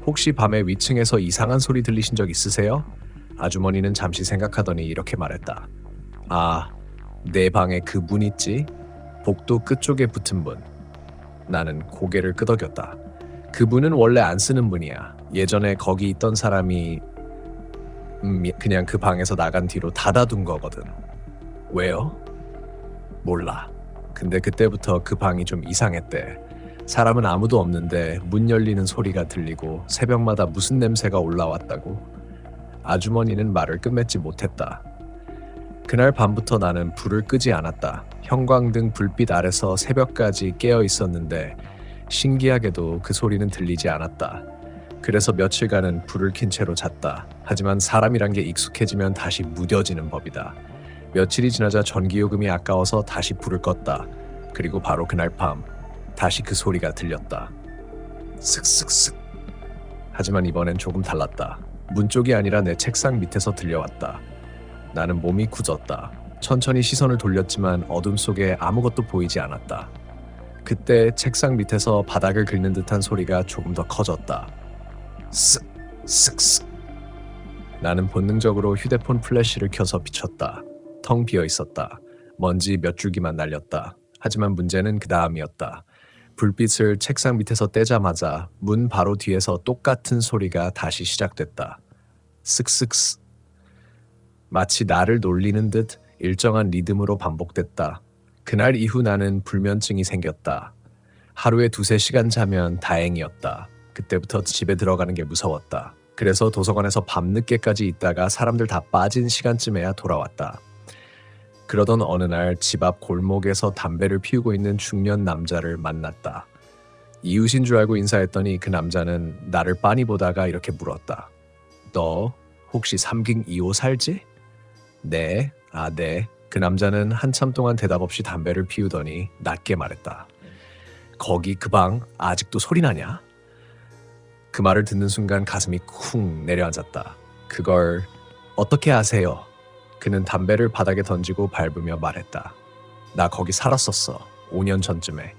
Speaker 1: 혹시 밤에 위층에서 이상한 소리 들리신 적 있으세요? 아주머니는 잠시 생각하더니 이렇게 말했다. 아, 내 방에 그 문 있지? 복도 끝쪽에 붙은 문. 나는 고개를 끄덕였다. 그 문은 원래 안 쓰는 문이야. 예전에 거기 있던 사람이 그냥 그 방에서 나간 뒤로 닫아둔 거거든. 왜요? 몰라. 근데 그때부터 그 방이 좀 이상했대. 사람은 아무도 없는데 문 열리는 소리가 들리고 새벽마다 무슨 냄새가 올라왔다고. 아주머니는 말을 끝맺지 못했다. 그날 밤부터 나는 불을 끄지 않았다. 형광등 불빛 아래서 새벽까지 깨어 있었는데 신기하게도 그 소리는 들리지 않았다. 그래서 며칠간은 불을 킨 채로 잤다. 하지만 사람이란 게 익숙해지면 다시 무뎌지는 법이다. 며칠이 지나자 전기요금이 아까워서 다시 불을 껐다. 그리고 바로 그날 밤 다시 그 소리가 들렸다. 슥슥슥. 하지만 이번엔 조금 달랐다. 문 쪽이 아니라 내 책상 밑에서 들려왔다. 나는 몸이 굳었다. 천천히 시선을 돌렸지만 어둠 속에 아무것도 보이지 않았다. 그때 책상 밑에서 바닥을 긁는 듯한 소리가 조금 더 커졌다. 쓱, 쓱쓱. 나는 본능적으로 휴대폰 플래시를 켜서 비췄다. 텅 비어 있었다. 먼지 몇 줄기만 날렸다. 하지만 문제는 그 다음이었다. 불빛을 책상 밑에서 떼자마자 문 바로 뒤에서 똑같은 소리가 다시 시작됐다. 쓱쓱쓱. 마치 나를 놀리는 듯 일정한 리듬으로 반복됐다. 그날 이후 나는 불면증이 생겼다. 하루에 2-3시간 자면 다행이었다. 그때부터 집에 들어가는 게 무서웠다. 그래서 도서관에서 밤늦게까지 있다가 사람들 다 빠진 시간쯤에야 돌아왔다. 그러던 어느 날 집 앞 골목에서 담배를 피우고 있는 중년 남자를 만났다. 이웃인 줄 알고 인사했더니 그 남자는 나를 빤히 보다가 이렇게 물었다. 너 혹시 3 ging 2호 살지? 네, 네. 그 남자는 한참 동안 대답 없이 담배를 피우더니 낮게 말했다. 거기 그 방 아직도 소리 나냐? 그 말을 듣는 순간 가슴이 쿵 내려앉았다. 그걸 어떻게 아세요? 그는 담배를 바닥에 던지고 밟으며 말했다. 나 거기 살았었어. 5년 전쯤에.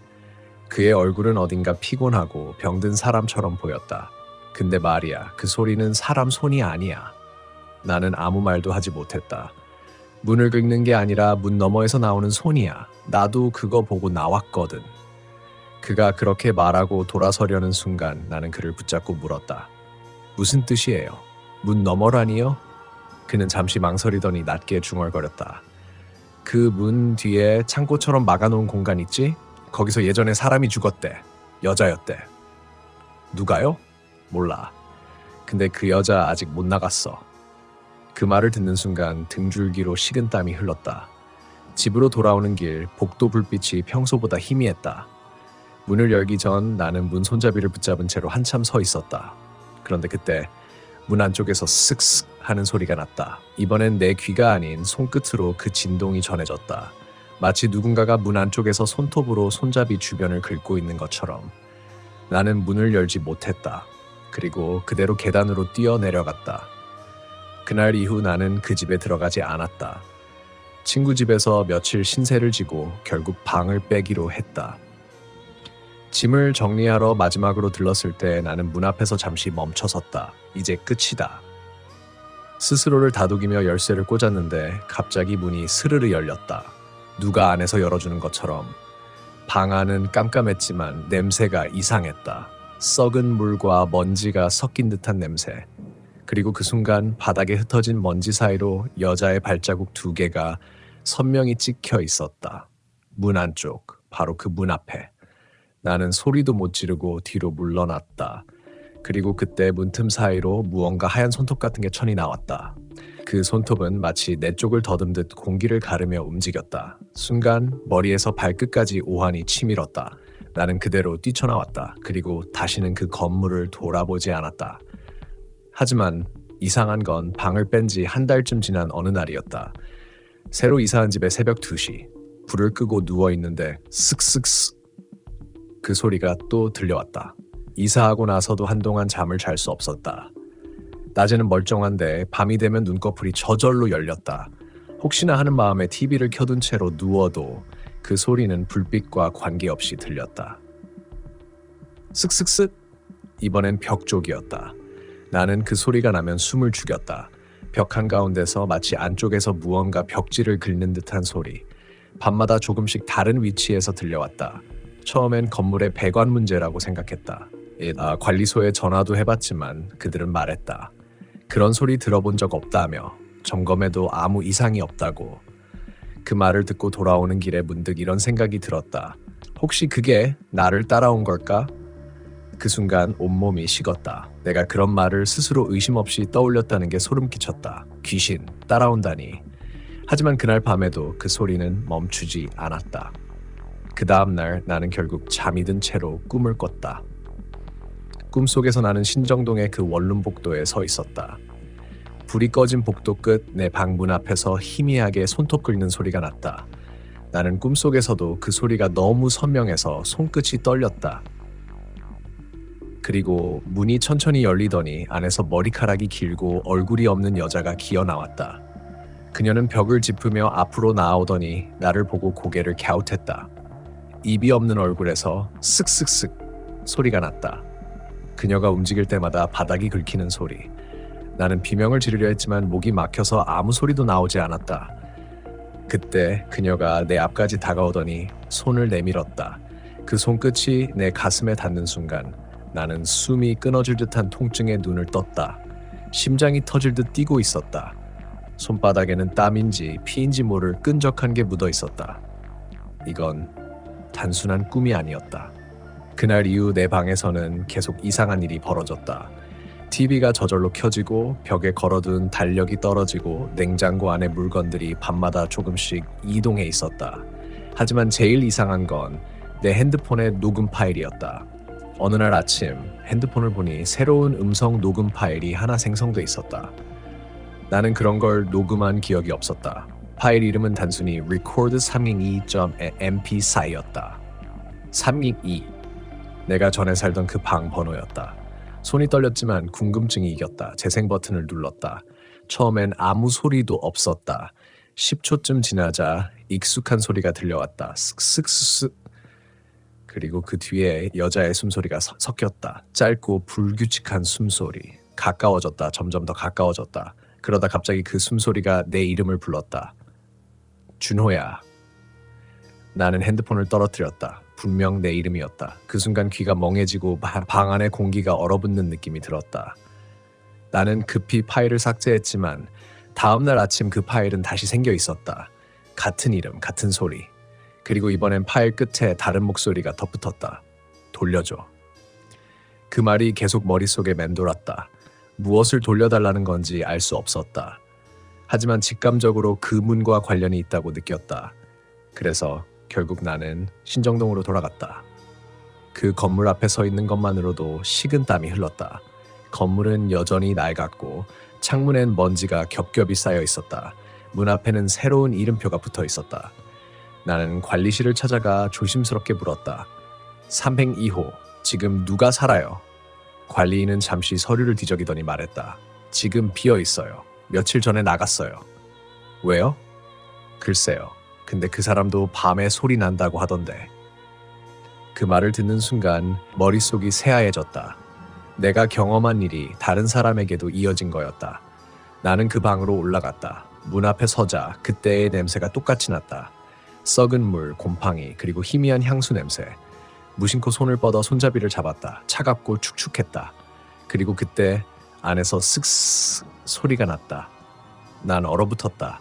Speaker 1: 그의 얼굴은 어딘가 피곤하고 병든 사람처럼 보였다. 근데 말이야, 그 소리는 사람 손이 아니야. 나는 아무 말도 하지 못했다. 문을 긁는 게 아니라 문 너머에서 나오는 손이야. 나도 그거 보고 나왔거든. 그가 그렇게 말하고 돌아서려는 순간 나는 그를 붙잡고 물었다. 무슨 뜻이에요? 문 너머라니요? 그는 잠시 망설이더니 낮게 중얼거렸다. 그 문 뒤에 창고처럼 막아놓은 공간 있지? 거기서 예전에 사람이 죽었대. 여자였대. 누가요? 몰라. 근데 그 여자 아직 못 나갔어. 그 말을 듣는 순간 등줄기로 식은땀이 흘렀다. 집으로 돌아오는 길 복도 불빛이 평소보다 희미했다. 문을 열기 전 나는 문 손잡이를 붙잡은 채로 한참 서 있었다. 그런데 그때 문 안쪽에서 쓱쓱 하는 소리가 났다. 이번엔 내 귀가 아닌 손끝으로 그 진동이 전해졌다. 마치 누군가가 문 안쪽에서 손톱으로 손잡이 주변을 긁고 있는 것처럼. 나는 문을 열지 못했다. 그리고 그대로 계단으로 뛰어내려갔다. 그날 이후 나는 그 집에 들어가지 않았다. 친구 집에서 며칠 신세를 지고 결국 방을 빼기로 했다. 짐을 정리하러 마지막으로 들렀을 때 나는 문 앞에서 잠시 멈춰섰다. 이제 끝이다. 스스로를 다독이며 열쇠를 꽂았는데 갑자기 문이 스르르 열렸다. 누가 안에서 열어주는 것처럼. 방 안은 깜깜했지만 냄새가 이상했다. 썩은 물과 먼지가 섞인 듯한 냄새. 그리고 그 순간 바닥에 흩어진 먼지 사이로 여자의 발자국 2개가 선명히 찍혀 있었다. 문 안쪽, 바로 그 문 앞에. 나는 소리도 못 지르고 뒤로 물러났다. 그리고 그때 문틈 사이로 무언가 하얀 손톱 같은 게 천이 나왔다. 그 손톱은 마치 내 쪽을 더듬듯 공기를 가르며 움직였다. 순간 머리에서 발끝까지 오한이 치밀었다. 나는 그대로 뛰쳐나왔다. 그리고 다시는 그 건물을 돌아보지 않았다. 하지만 이상한 건 방을 뺀 지 1달쯤 지난 어느 날이었다. 새로 이사한 집에 새벽 2시. 불을 끄고 누워있는데 슥슥슥 그 소리가 또 들려왔다. 이사하고 나서도 한동안 잠을 잘 수 없었다. 낮에는 멀쩡한데 밤이 되면 눈꺼풀이 저절로 열렸다. 혹시나 하는 마음에 TV를 켜둔 채로 누워도 그 소리는 불빛과 관계없이 들렸다. 슥슥슥. 이번엔 벽 쪽이었다. 나는 그 소리가 나면 숨을 죽였다. 벽 한가운데서 마치 안쪽에서 무언가 벽지를 긁는 듯한 소리. 밤마다 조금씩 다른 위치에서 들려왔다. 처음엔 건물의 배관 문제라고 생각했다. 관리소에 전화도 해봤지만 그들은 말했다. 그런 소리 들어본 적 없다며 점검해도 아무 이상이 없다고. 그 말을 듣고 돌아오는 길에 문득 이런 생각이 들었다. 혹시 그게 나를 따라온 걸까? 그 순간 온몸이 식었다. 내가 그런 말을 스스로 의심 없이 떠올렸다는 게 소름 끼쳤다. 귀신, 따라온다니. 하지만 그날 밤에도 그 소리는 멈추지 않았다. 그 다음날 나는 결국 잠이 든 채로 꿈을 꿨다. 꿈속에서 나는 신정동의 그 원룸 복도에 서 있었다. 불이 꺼진 복도 끝 내 방 문 앞에서 희미하게 손톱 긁는 소리가 났다. 나는 꿈속에서도 그 소리가 너무 선명해서 손끝이 떨렸다. 그리고 문이 천천히 열리더니 안에서 머리카락이 길고 얼굴이 없는 여자가 기어 나왔다. 그녀는 벽을 짚으며 앞으로 나아오더니 나를 보고 고개를 갸웃했다. 입이 없는 얼굴에서 쓱쓱쓱 소리가 났다. 그녀가 움직일 때마다 바닥이 긁히는 소리. 나는 비명을 지르려 했지만 목이 막혀서 아무 소리도 나오지 않았다. 그때 그녀가 내 앞까지 다가오더니 손을 내밀었다. 그 손끝이 내 가슴에 닿는 순간 나는 숨이 끊어질 듯한 통증에 눈을 떴다. 심장이 터질 듯 뛰고 있었다. 손바닥에는 땀인지 피인지 모를 끈적한 게 묻어 있었다. 이건 단순한 꿈이 아니었다. 그날 이후 내 방에서는 계속 이상한 일이 벌어졌다. TV가 저절로 켜지고 벽에 걸어둔 달력이 떨어지고 냉장고 안에 물건들이 밤마다 조금씩 이동해 있었다. 하지만 제일 이상한 건 내 핸드폰의 녹음 파일이었다. 어느 날 아침 핸드폰을 보니 새로운 음성 녹음 파일이 하나 생성돼 있었다. 나는 그런 걸 녹음한 기억이 없었다. 파일 이름은 단순히 record362.mp4였다. 362. 내가 전에 살던 그 방 번호였다. 손이 떨렸지만 궁금증이 이겼다. 재생 버튼을 눌렀다. 처음엔 아무 소리도 없었다. 10초쯤 지나자 익숙한 소리가 들려왔다. 쓱쓱쓱. 그리고 그 뒤에 여자의 숨소리가 섞였다. 짧고 불규칙한 숨소리. 가까워졌다. 점점 더 가까워졌다. 그러다 갑자기 그 숨소리가 내 이름을 불렀다. 준호야. 나는 핸드폰을 떨어뜨렸다. 분명 내 이름이었다. 그 순간 귀가 멍해지고 방 안의 공기가 얼어붙는 느낌이 들었다. 나는 급히 파일을 삭제했지만 다음날 아침 그 파일은 다시 생겨 있었다. 같은 이름, 같은 소리. 그리고 이번엔 파일 끝에 다른 목소리가 덧붙었다. 돌려줘. 그 말이 계속 머릿속에 맴돌았다. 무엇을 돌려달라는 건지 알 수 없었다. 하지만 직감적으로 그 문과 관련이 있다고 느꼈다. 그래서 결국 나는 신정동으로 돌아갔다. 그 건물 앞에 서 있는 것만으로도 식은땀이 흘렀다. 건물은 여전히 낡았고 창문엔 먼지가 겹겹이 쌓여 있었다. 문 앞에는 새로운 이름표가 붙어 있었다. 나는 관리실을 찾아가 조심스럽게 물었다. 302호, 지금 누가 살아요? 관리인은 잠시 서류를 뒤적이더니 말했다. 지금 비어 있어요. 며칠 전에 나갔어요. 왜요? 글쎄요. 근데 그 사람도 밤에 소리 난다고 하던데. 그 말을 듣는 순간 머릿속이 새하얘졌다. 내가 경험한 일이 다른 사람에게도 이어진 거였다. 나는 그 방으로 올라갔다. 문 앞에 서자 그때의 냄새가 똑같이 났다. 썩은 물, 곰팡이, 그리고 희미한 향수 냄새. 무심코 손을 뻗어 손잡이를 잡았다. 차갑고 축축했다. 그리고 그때 안에서 쓱쓱 소리가 났다. 난 얼어붙었다.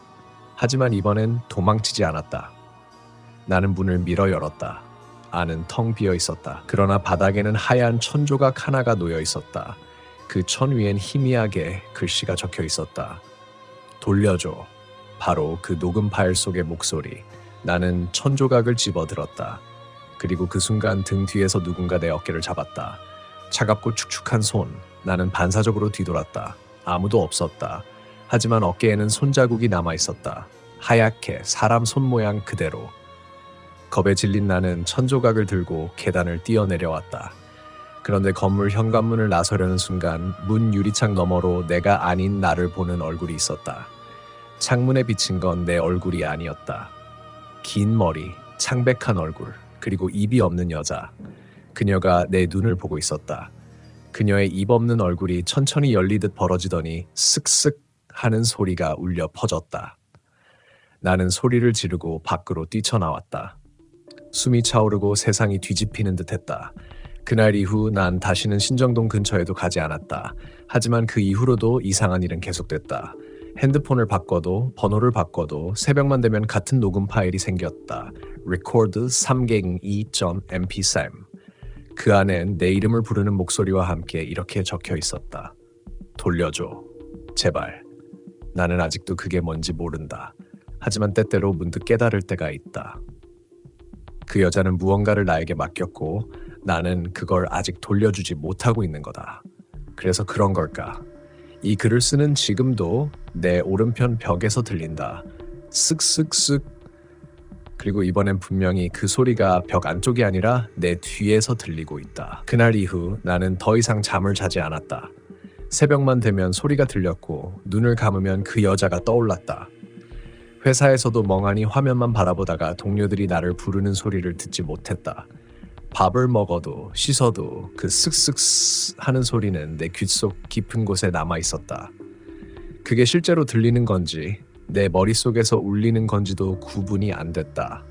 Speaker 1: 하지만 이번엔 도망치지 않았다. 나는 문을 밀어 열었다. 안은 텅 비어 있었다. 그러나 바닥에는 하얀 천 조각 하나가 놓여 있었다. 그 천 위엔 희미하게 글씨가 적혀 있었다. 돌려줘. 바로 그 녹음 파일 속의 목소리. 나는 천 조각을 집어들었다. 그리고 그 순간 등 뒤에서 누군가 내 어깨를 잡았다. 차갑고 축축한 손. 나는 반사적으로 뒤돌았다. 아무도 없었다. 하지만 어깨에는 손자국이 남아 있었다. 하얗게 사람 손 모양 그대로. 겁에 질린 나는 천조각을 들고 계단을 뛰어내려왔다. 그런데 건물 현관문을 나서려는 순간 문 유리창 너머로 내가 아닌 나를 보는 얼굴이 있었다. 창문에 비친 건 내 얼굴이 아니었다. 긴 머리, 창백한 얼굴, 그리고 입이 없는 여자. 그녀가 내 눈을 보고 있었다. 그녀의 입 없는 얼굴이 천천히 열리듯 벌어지더니 쓱쓱 하는 소리가 울려 퍼졌다. 나는 소리를 지르고 밖으로 뛰쳐나왔다. 숨이 차오르고 세상이 뒤집히는 듯했다. 그날 이후 난 다시는 신정동 근처에도 가지 않았다. 하지만 그 이후로도 이상한 일은 계속됐다. 핸드폰을 바꿔도 번호를 바꿔도 새벽만 되면 같은 녹음 파일이 생겼다. record 302.mp3. 그 안엔 내 이름을 부르는 목소리와 함께 이렇게 적혀 있었다. 돌려줘. 제발. 나는 아직도 그게 뭔지 모른다. 하지만 때때로 문득 깨달을 때가 있다. 그 여자는 무언가를 나에게 맡겼고 나는 그걸 아직 돌려주지 못하고 있는 거다. 그래서 그런 걸까? 이 글을 쓰는 지금도 내 오른편 벽에서 들린다. 쓱쓱쓱. 그리고 이번엔 분명히 그 소리가 벽 안쪽이 아니라 내 뒤에서 들리고 있다. 그날 이후 나는 더 이상 잠을 자지 않았다. 새벽만 되면 소리가 들렸고 눈을 감으면 그 여자가 떠올랐다. 회사에서도 멍하니 화면만 바라보다가 동료들이 나를 부르는 소리를 듣지 못했다. 밥을 먹어도 씻어도 그 쓱쓱 하는 소리는 내 귓속 깊은 곳에 남아 있었다. 그게 실제로 들리는 건지 내 머릿속에서 울리는 건지도 구분이 안 됐다.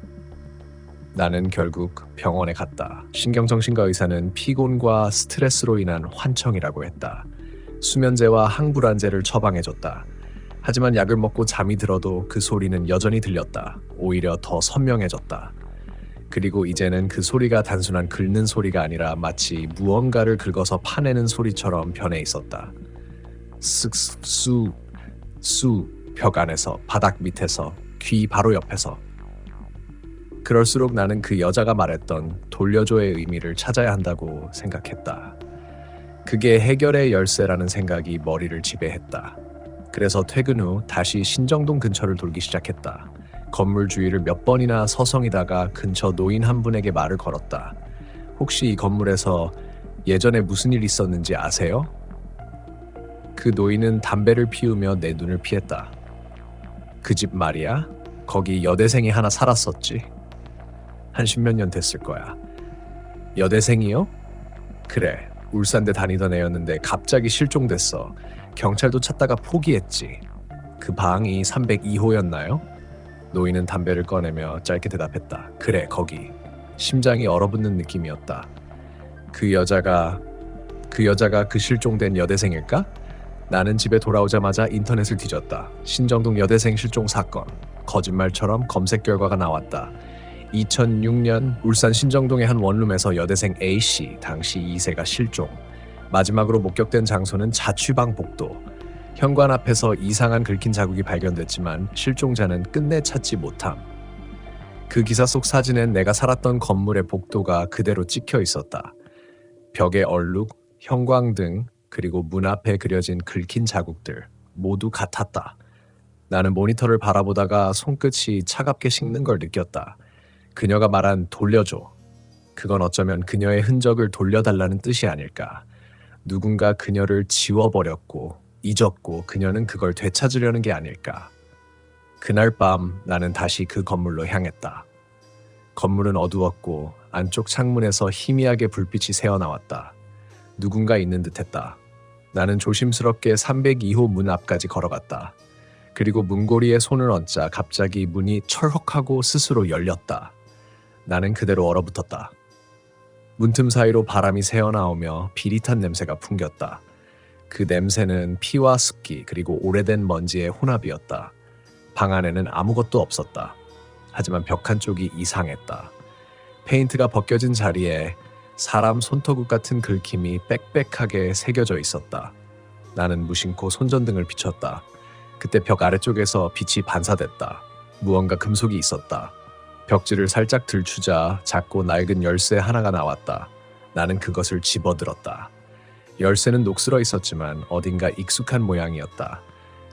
Speaker 1: 나는 결국 병원에 갔다. 신경정신과 의사는 피곤과 스트레스로 인한 환청이라고 했다. 수면제와 항불안제를 처방해줬다. 하지만 약을 먹고 잠이 들어도 그 소리는 여전히 들렸다. 오히려 더 선명해졌다. 그리고 이제는 그 소리가 단순한 긁는 소리가 아니라 마치 무언가를 긁어서 파내는 소리처럼 변해 있었다. 쓱, 수, 벽 안에서, 바닥 밑에서, 귀 바로 옆에서. 그럴수록 나는 그 여자가 말했던 돌려줘의 의미를 찾아야 한다고 생각했다. 그게 해결의 열쇠라는 생각이 머리를 지배했다. 그래서 퇴근 후 다시 신정동 근처를 돌기 시작했다. 건물 주위를 몇 번이나 서성이다가 근처 노인 한 분에게 말을 걸었다. 혹시 이 건물에서 예전에 무슨 일 있었는지 아세요? 그 노인은 담배를 피우며 내 눈을 피했다. 그 집 말이야? 거기 여대생이 하나 살았었지. 한 10몇 년 됐을 거야. 여대생이요? 그래, 울산대 다니던 애였는데 갑자기 실종됐어. 경찰도 찾다가 포기했지. 그 방이 302호였나요? 노인은 담배를 꺼내며 짧게 대답했다. 그래, 거기. 심장이 얼어붙는 느낌이었다. 그 여자가 그 실종된 여대생일까? 나는 집에 돌아오자마자 인터넷을 뒤졌다. 신정동 여대생 실종 사건. 거짓말처럼 검색 결과가 나왔다. 2006년 울산 신정동의 한 원룸에서 여대생 A씨, 당시 2세가 실종. 마지막으로 목격된 장소는 자취방 복도. 현관 앞에서 이상한 긁힌 자국이 발견됐지만 실종자는 끝내 찾지 못함. 그 기사 속 사진엔 내가 살았던 건물의 복도가 그대로 찍혀 있었다. 벽의 얼룩, 형광등, 그리고 문 앞에 그려진 긁힌 자국들 모두 같았다. 나는 모니터를 바라보다가 손끝이 차갑게 식는 걸 느꼈다. 그녀가 말한 돌려줘. 그건 어쩌면 그녀의 흔적을 돌려달라는 뜻이 아닐까. 누군가 그녀를 지워버렸고 잊었고 그녀는 그걸 되찾으려는 게 아닐까. 그날 밤 나는 다시 그 건물로 향했다. 건물은 어두웠고 안쪽 창문에서 희미하게 불빛이 새어나왔다. 누군가 있는 듯했다. 나는 조심스럽게 302호 문 앞까지 걸어갔다. 그리고 문고리에 손을 얹자 갑자기 문이 철컥하고 스스로 열렸다. 나는 그대로 얼어붙었다. 문틈 사이로 바람이 새어나오며 비릿한 냄새가 풍겼다. 그 냄새는 피와 습기 그리고 오래된 먼지의 혼합이었다. 방 안에는 아무것도 없었다. 하지만 벽 한쪽이 이상했다. 페인트가 벗겨진 자리에 사람 손터국 같은 긁힘이 빽빽하게 새겨져 있었다. 나는 무심코 손전등을 비췄다. 그때 벽 아래쪽에서 빛이 반사됐다. 무언가 금속이 있었다. 벽지를 살짝 들추자 작고 낡은 열쇠 하나가 나왔다. 나는 그것을 집어들었다. 열쇠는 녹슬어 있었지만 어딘가 익숙한 모양이었다.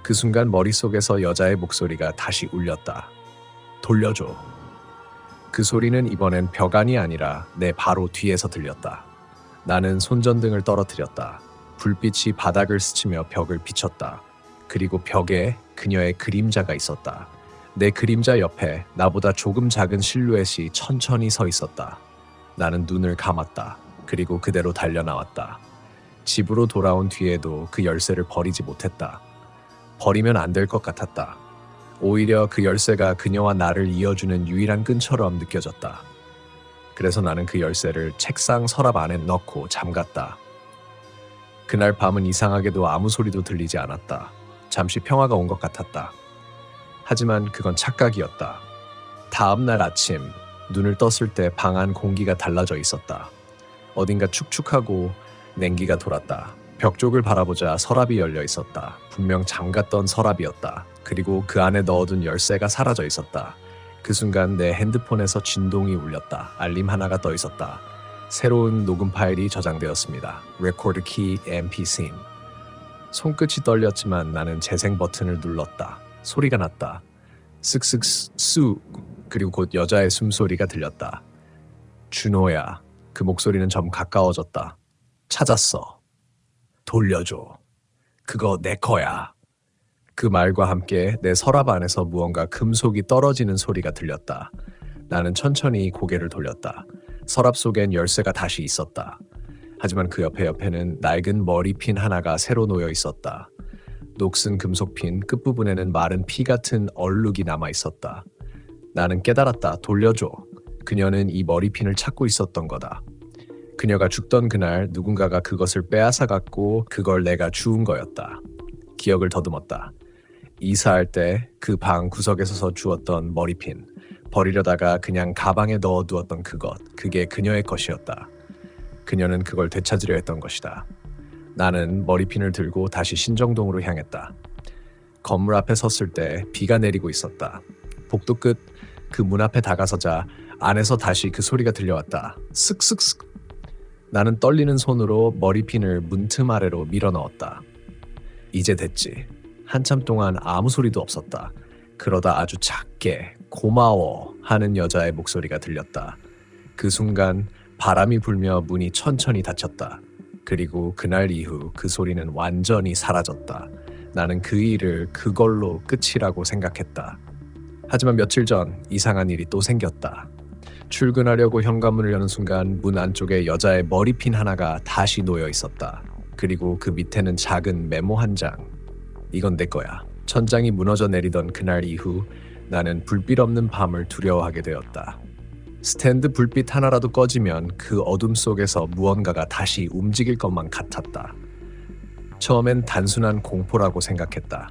Speaker 1: 그 순간 머릿속에서 여자의 목소리가 다시 울렸다. 돌려줘. 그 소리는 이번엔 벽 안이 아니라 내 바로 뒤에서 들렸다. 나는 손전등을 떨어뜨렸다. 불빛이 바닥을 스치며 벽을 비쳤다. 그리고 벽에 그녀의 그림자가 있었다. 내 그림자 옆에 나보다 조금 작은 실루엣이 천천히 서 있었다. 나는 눈을 감았다. 그리고 그대로 달려나왔다. 집으로 돌아온 뒤에도 그 열쇠를 버리지 못했다. 버리면 안 될 것 같았다. 오히려 그 열쇠가 그녀와 나를 이어주는 유일한 끈처럼 느껴졌다. 그래서 나는 그 열쇠를 책상 서랍 안에 넣고 잠갔다. 그날 밤은 이상하게도 아무 소리도 들리지 않았다. 잠시 평화가 온 것 같았다. 하지만 그건 착각이었다. 다음 날 아침 눈을 떴을 때 방 안 공기가 달라져 있었다. 어딘가 축축하고 냉기가 돌았다. 벽 쪽을 바라보자 서랍이 열려 있었다. 분명 잠갔던 서랍이었다. 그리고 그 안에 넣어둔 열쇠가 사라져 있었다. 그 순간 내 핸드폰에서 진동이 울렸다. 알림 하나가 떠 있었다. 새로운 녹음 파일이 저장되었습니다. Record Key MP3. 손끝이 떨렸지만 나는 재생 버튼을 눌렀다. 소리가 났다. 쓱쓱 수. 그리고 곧 여자의 숨소리가 들렸다. 준호야. 그 목소리는 점 가까워졌다. 찾았어. 돌려줘. 그거 내 거야. 그 말과 함께 내 서랍 안에서 무언가 금속이 떨어지는 소리가 들렸다. 나는 천천히 고개를 돌렸다. 서랍 속엔 열쇠가 다시 있었다. 하지만 그 옆에는 낡은 머리핀 하나가 새로 놓여 있었다. 녹슨 금속핀 끝부분에는 마른 피 같은 얼룩이 남아 있었다. 나는 깨달았다. 돌려줘. 그녀는 이 머리핀을 찾고 있었던 거다. 그녀가 죽던 그날 누군가가 그것을 빼앗아갔고 그걸 내가 주운 거였다. 기억을 더듬었다. 이사할 때 그 방 구석에 서서 주웠던 머리핀, 버리려다가 그냥 가방에 넣어두었던 그게 그녀의 것이었다. 그녀는 그걸 되찾으려 했던 것이다. 나는 머리핀을 들고 다시 신정동으로 향했다. 건물 앞에 섰을 때 비가 내리고 있었다. 복도 끝 그 문 앞에 다가서자 안에서 다시 그 소리가 들려왔다. 쓱쓱쓱. 나는 떨리는 손으로 머리핀을 문틈 아래로 밀어 넣었다. 이제 됐지. 한참 동안 아무 소리도 없었다. 그러다 아주 작게 고마워 하는 여자의 목소리가 들렸다. 그 순간 바람이 불며 문이 천천히 닫혔다. 그리고 그날 이후 그 소리는 완전히 사라졌다. 나는 그 일을 그걸로 끝이라고 생각했다. 하지만 며칠 전 이상한 일이 또 생겼다. 출근하려고 현관문을 여는 순간 문 안쪽에 여자의 머리핀 하나가 다시 놓여 있었다. 그리고 그 밑에는 작은 메모 한 장. 이건 내 거야. 천장이 무너져 내리던 그날 이후 나는 불빛 없는 밤을 두려워하게 되었다. 스탠드 불빛 하나라도 꺼지면 그 어둠 속에서 무언가가 다시 움직일 것만 같았다. 처음엔 단순한 공포라고 생각했다.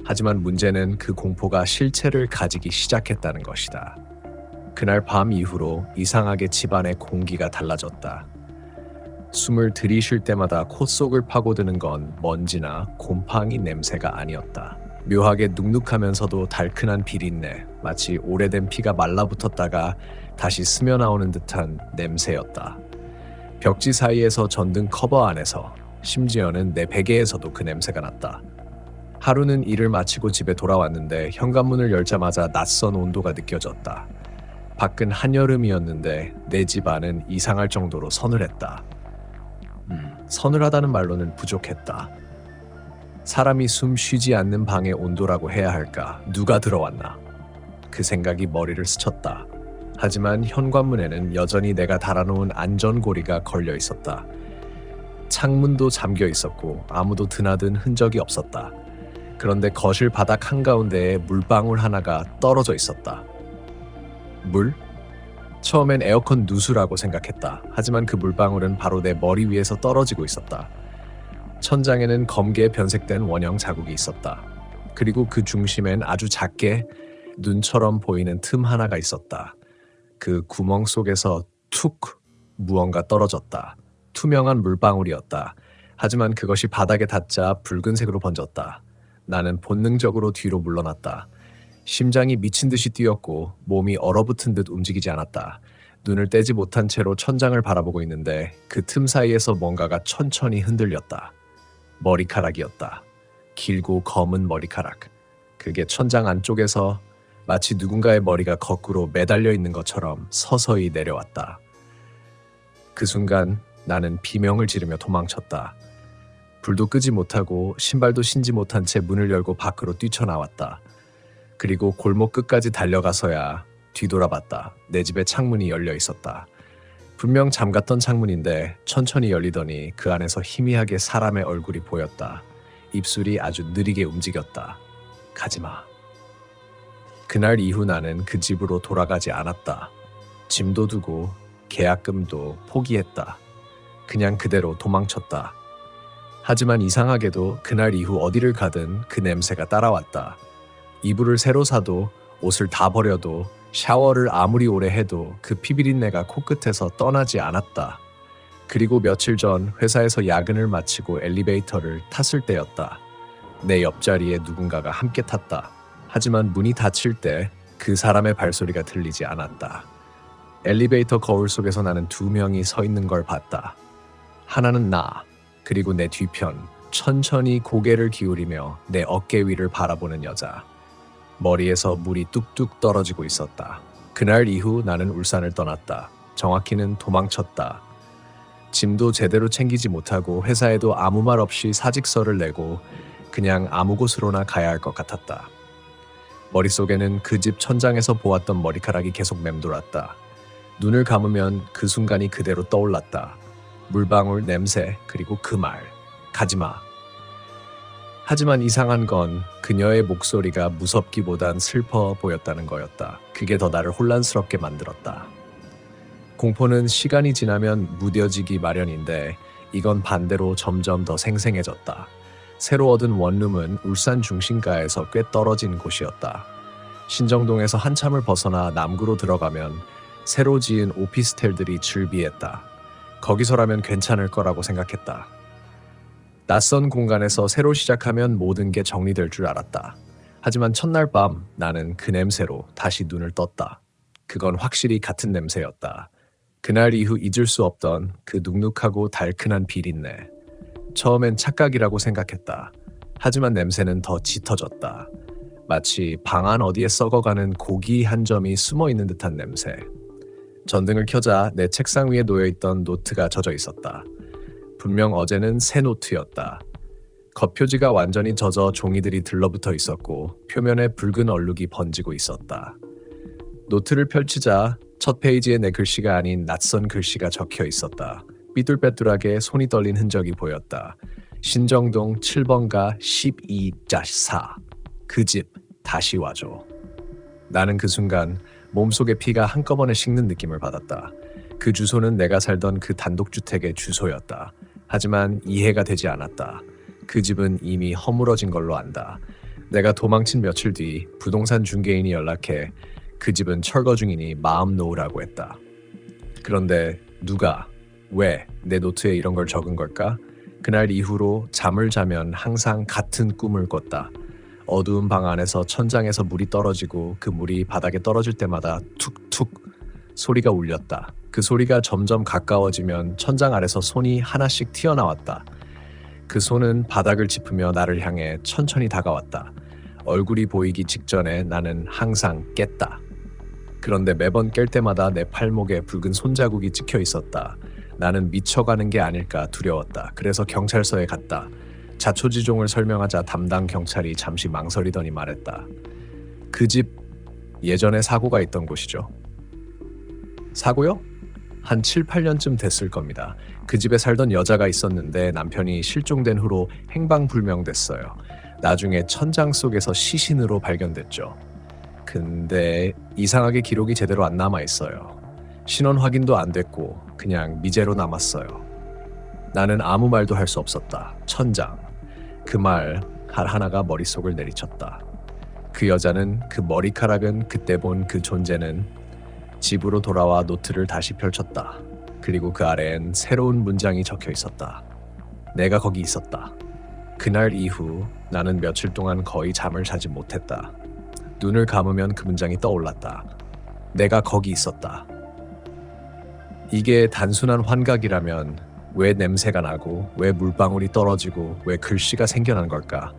Speaker 1: 하지만 문제는 그 공포가 실체를 가지기 시작했다는 것이다. 그날 밤 이후로 이상하게 집안의 공기가 달라졌다. 숨을 들이쉴 때마다 콧속을 파고드는 건 먼지나 곰팡이 냄새가 아니었다. 묘하게 눅눅하면서도 달큰한 비린내, 마치 오래된 피가 말라붙었다가 다시 스며나오는 듯한 냄새였다. 벽지 사이에서 전등 커버 안에서, 심지어는 내 베개에서도 그 냄새가 났다. 하루는 일을 마치고 집에 돌아왔는데 현관문을 열자마자 낯선 온도가 느껴졌다. 밖은 한여름이었는데 내 집 안은 이상할 정도로 서늘했다. 서늘하다는 말로는 부족했다. 사람이 숨 쉬지 않는 방의 온도라고 해야 할까? 누가 들어왔나? 그 생각이 머리를 스쳤다. 하지만 현관문에는 여전히 내가 달아놓은 안전고리가 걸려 있었다. 창문도 잠겨 있었고 아무도 드나든 흔적이 없었다. 그런데 거실 바닥 한가운데에 물방울 하나가 떨어져 있었다. 물? 처음엔 에어컨 누수라고 생각했다. 하지만 그 물방울은 바로 내 머리 위에서 떨어지고 있었다. 천장에는 검게 변색된 원형 자국이 있었다. 그리고 그 중심엔 아주 작게 눈처럼 보이는 틈 하나가 있었다. 그 구멍 속에서 툭 무언가 떨어졌다. 투명한 물방울이었다. 하지만 그것이 바닥에 닿자 붉은색으로 번졌다. 나는 본능적으로 뒤로 물러났다. 심장이 미친 듯이 뛰었고 몸이 얼어붙은 듯 움직이지 않았다. 눈을 떼지 못한 채로 천장을 바라보고 있는데 그 틈 사이에서 뭔가가 천천히 흔들렸다. 머리카락이었다. 길고 검은 머리카락. 그게 천장 안쪽에서 마치 누군가의 머리가 거꾸로 매달려 있는 것처럼 서서히 내려왔다. 그 순간 나는 비명을 지르며 도망쳤다. 불도 끄지 못하고 신발도 신지 못한 채 문을 열고 밖으로 뛰쳐나왔다. 그리고 골목 끝까지 달려가서야 뒤돌아봤다. 내 집의 창문이 열려 있었다. 분명 잠갔던 창문인데 천천히 열리더니 그 안에서 희미하게 사람의 얼굴이 보였다. 입술이 아주 느리게 움직였다. 가지마. 그날 이후 나는 그 집으로 돌아가지 않았다. 짐도 두고 계약금도 포기했다. 그냥 그대로 도망쳤다. 하지만 이상하게도 그날 이후 어디를 가든 그 냄새가 따라왔다. 이불을 새로 사도 옷을 다 버려도 샤워를 아무리 오래 해도 그 피비린내가 코끝에서 떠나지 않았다. 그리고 며칠 전 회사에서 야근을 마치고 엘리베이터를 탔을 때였다. 내 옆자리에 누군가가 함께 탔다. 하지만 문이 닫힐 때 그 사람의 발소리가 들리지 않았다. 엘리베이터 거울 속에서 나는 두 명이 서 있는 걸 봤다. 하나는 나, 그리고 내 뒤편 천천히 고개를 기울이며 내 어깨 위를 바라보는 여자. 머리에서 물이 뚝뚝 떨어지고 있었다. 그날 이후 나는 울산을 떠났다. 정확히는 도망쳤다. 짐도 제대로 챙기지 못하고 회사에도 아무 말 없이 사직서를 내고 그냥 아무 곳으로나 가야 할 것 같았다. 머릿속에는 그 집 천장에서 보았던 머리카락이 계속 맴돌았다. 눈을 감으면 그 순간이 그대로 떠올랐다. 물방울, 냄새, 그리고 그 말. 가지마. 하지만 이상한 건 그녀의 목소리가 무섭기보단 슬퍼 보였다는 거였다. 그게 더 나를 혼란스럽게 만들었다. 공포는 시간이 지나면 무뎌지기 마련인데 이건 반대로 점점 더 생생해졌다. 새로 얻은 원룸은 울산 중심가에서 꽤 떨어진 곳이었다. 신정동에서 한참을 벗어나 남구로 들어가면 새로 지은 오피스텔들이 즐비했다. 거기서라면 괜찮을 거라고 생각했다. 낯선 공간에서 새로 시작하면 모든 게 정리될 줄 알았다. 하지만 첫날 밤 나는 그 냄새로 다시 눈을 떴다. 그건 확실히 같은 냄새였다. 그날 이후 잊을 수 없던 그 눅눅하고 달큰한 비린내. 처음엔 착각이라고 생각했다. 하지만 냄새는 더 짙어졌다. 마치 방 안 어디에 썩어가는 고기 한 점이 숨어있는 듯한 냄새. 전등을 켜자 내 책상 위에 놓여있던 노트가 젖어 있었다. 분명 어제는 새 노트였다. 겉표지가 완전히 젖어 종이들이 들러붙어 있었고 표면에 붉은 얼룩이 번지고 있었다. 노트를 펼치자 첫 페이지에 내 글씨가 아닌 낯선 글씨가 적혀 있었다. 삐뚤빼뚤하게 손이 떨린 흔적이 보였다. 신정동 7번가 12-4. 그 집 다시 와줘. 나는 그 순간 몸속의 피가 한꺼번에 식는 느낌을 받았다. 그 주소는 내가 살던 그 단독주택의 주소였다. 하지만 이해가 되지 않았다. 그 집은 이미 허물어진 걸로 안다. 내가 도망친 며칠 뒤 부동산 중개인이 연락해 그 집은 철거 중이니 마음 놓으라고 했다. 그런데 누가, 왜 내 노트에 이런 걸 적은 걸까? 그날 이후로 잠을 자면 항상 같은 꿈을 꿨다. 어두운 방 안에서 천장에서 물이 떨어지고 그 물이 바닥에 떨어질 때마다 툭툭 소리가 울렸다. 그 소리가 점점 가까워지면 천장 아래서 손이 하나씩 튀어나왔다. 그 손은 바닥을 짚으며 나를 향해 천천히 다가왔다. 얼굴이 보이기 직전에 나는 항상 깼다. 그런데 매번 깰 때마다 내 팔목에 붉은 손자국이 찍혀 있었다. 나는 미쳐가는 게 아닐까 두려웠다. 그래서 경찰서에 갔다. 자초지종을 설명하자 담당 경찰이 잠시 망설이더니 말했다. 그 집 예전에 사고가 있던 곳이죠. 사고요? 한 7, 8년쯤 됐을 겁니다. 그 집에 살던 여자가 있었는데 남편이 실종된 후로 행방불명됐어요. 나중에 천장 속에서 시신으로 발견됐죠. 근데 이상하게 기록이 제대로 안 남아있어요. 신원 확인도 안 됐고 그냥 미제로 남았어요. 나는 아무 말도 할 수 없었다. 천장. 그 말 하나가 머릿속을 내리쳤다. 그 여자는, 그 머리카락은, 그때 본 그 존재는 집으로 돌아와 노트를 다시 펼쳤다. 그리고 그 아래엔 새로운 문장이 적혀 있었다. 내가 거기 있었다. 그날 이후 나는 며칠 동안 거의 잠을 자지 못했다. 눈을 감으면 그 문장이 떠올랐다. 내가 거기 있었다. 이게 단순한 환각이라면 왜 냄새가 나고 왜 물방울이 떨어지고 왜 글씨가 생겨난 걸까?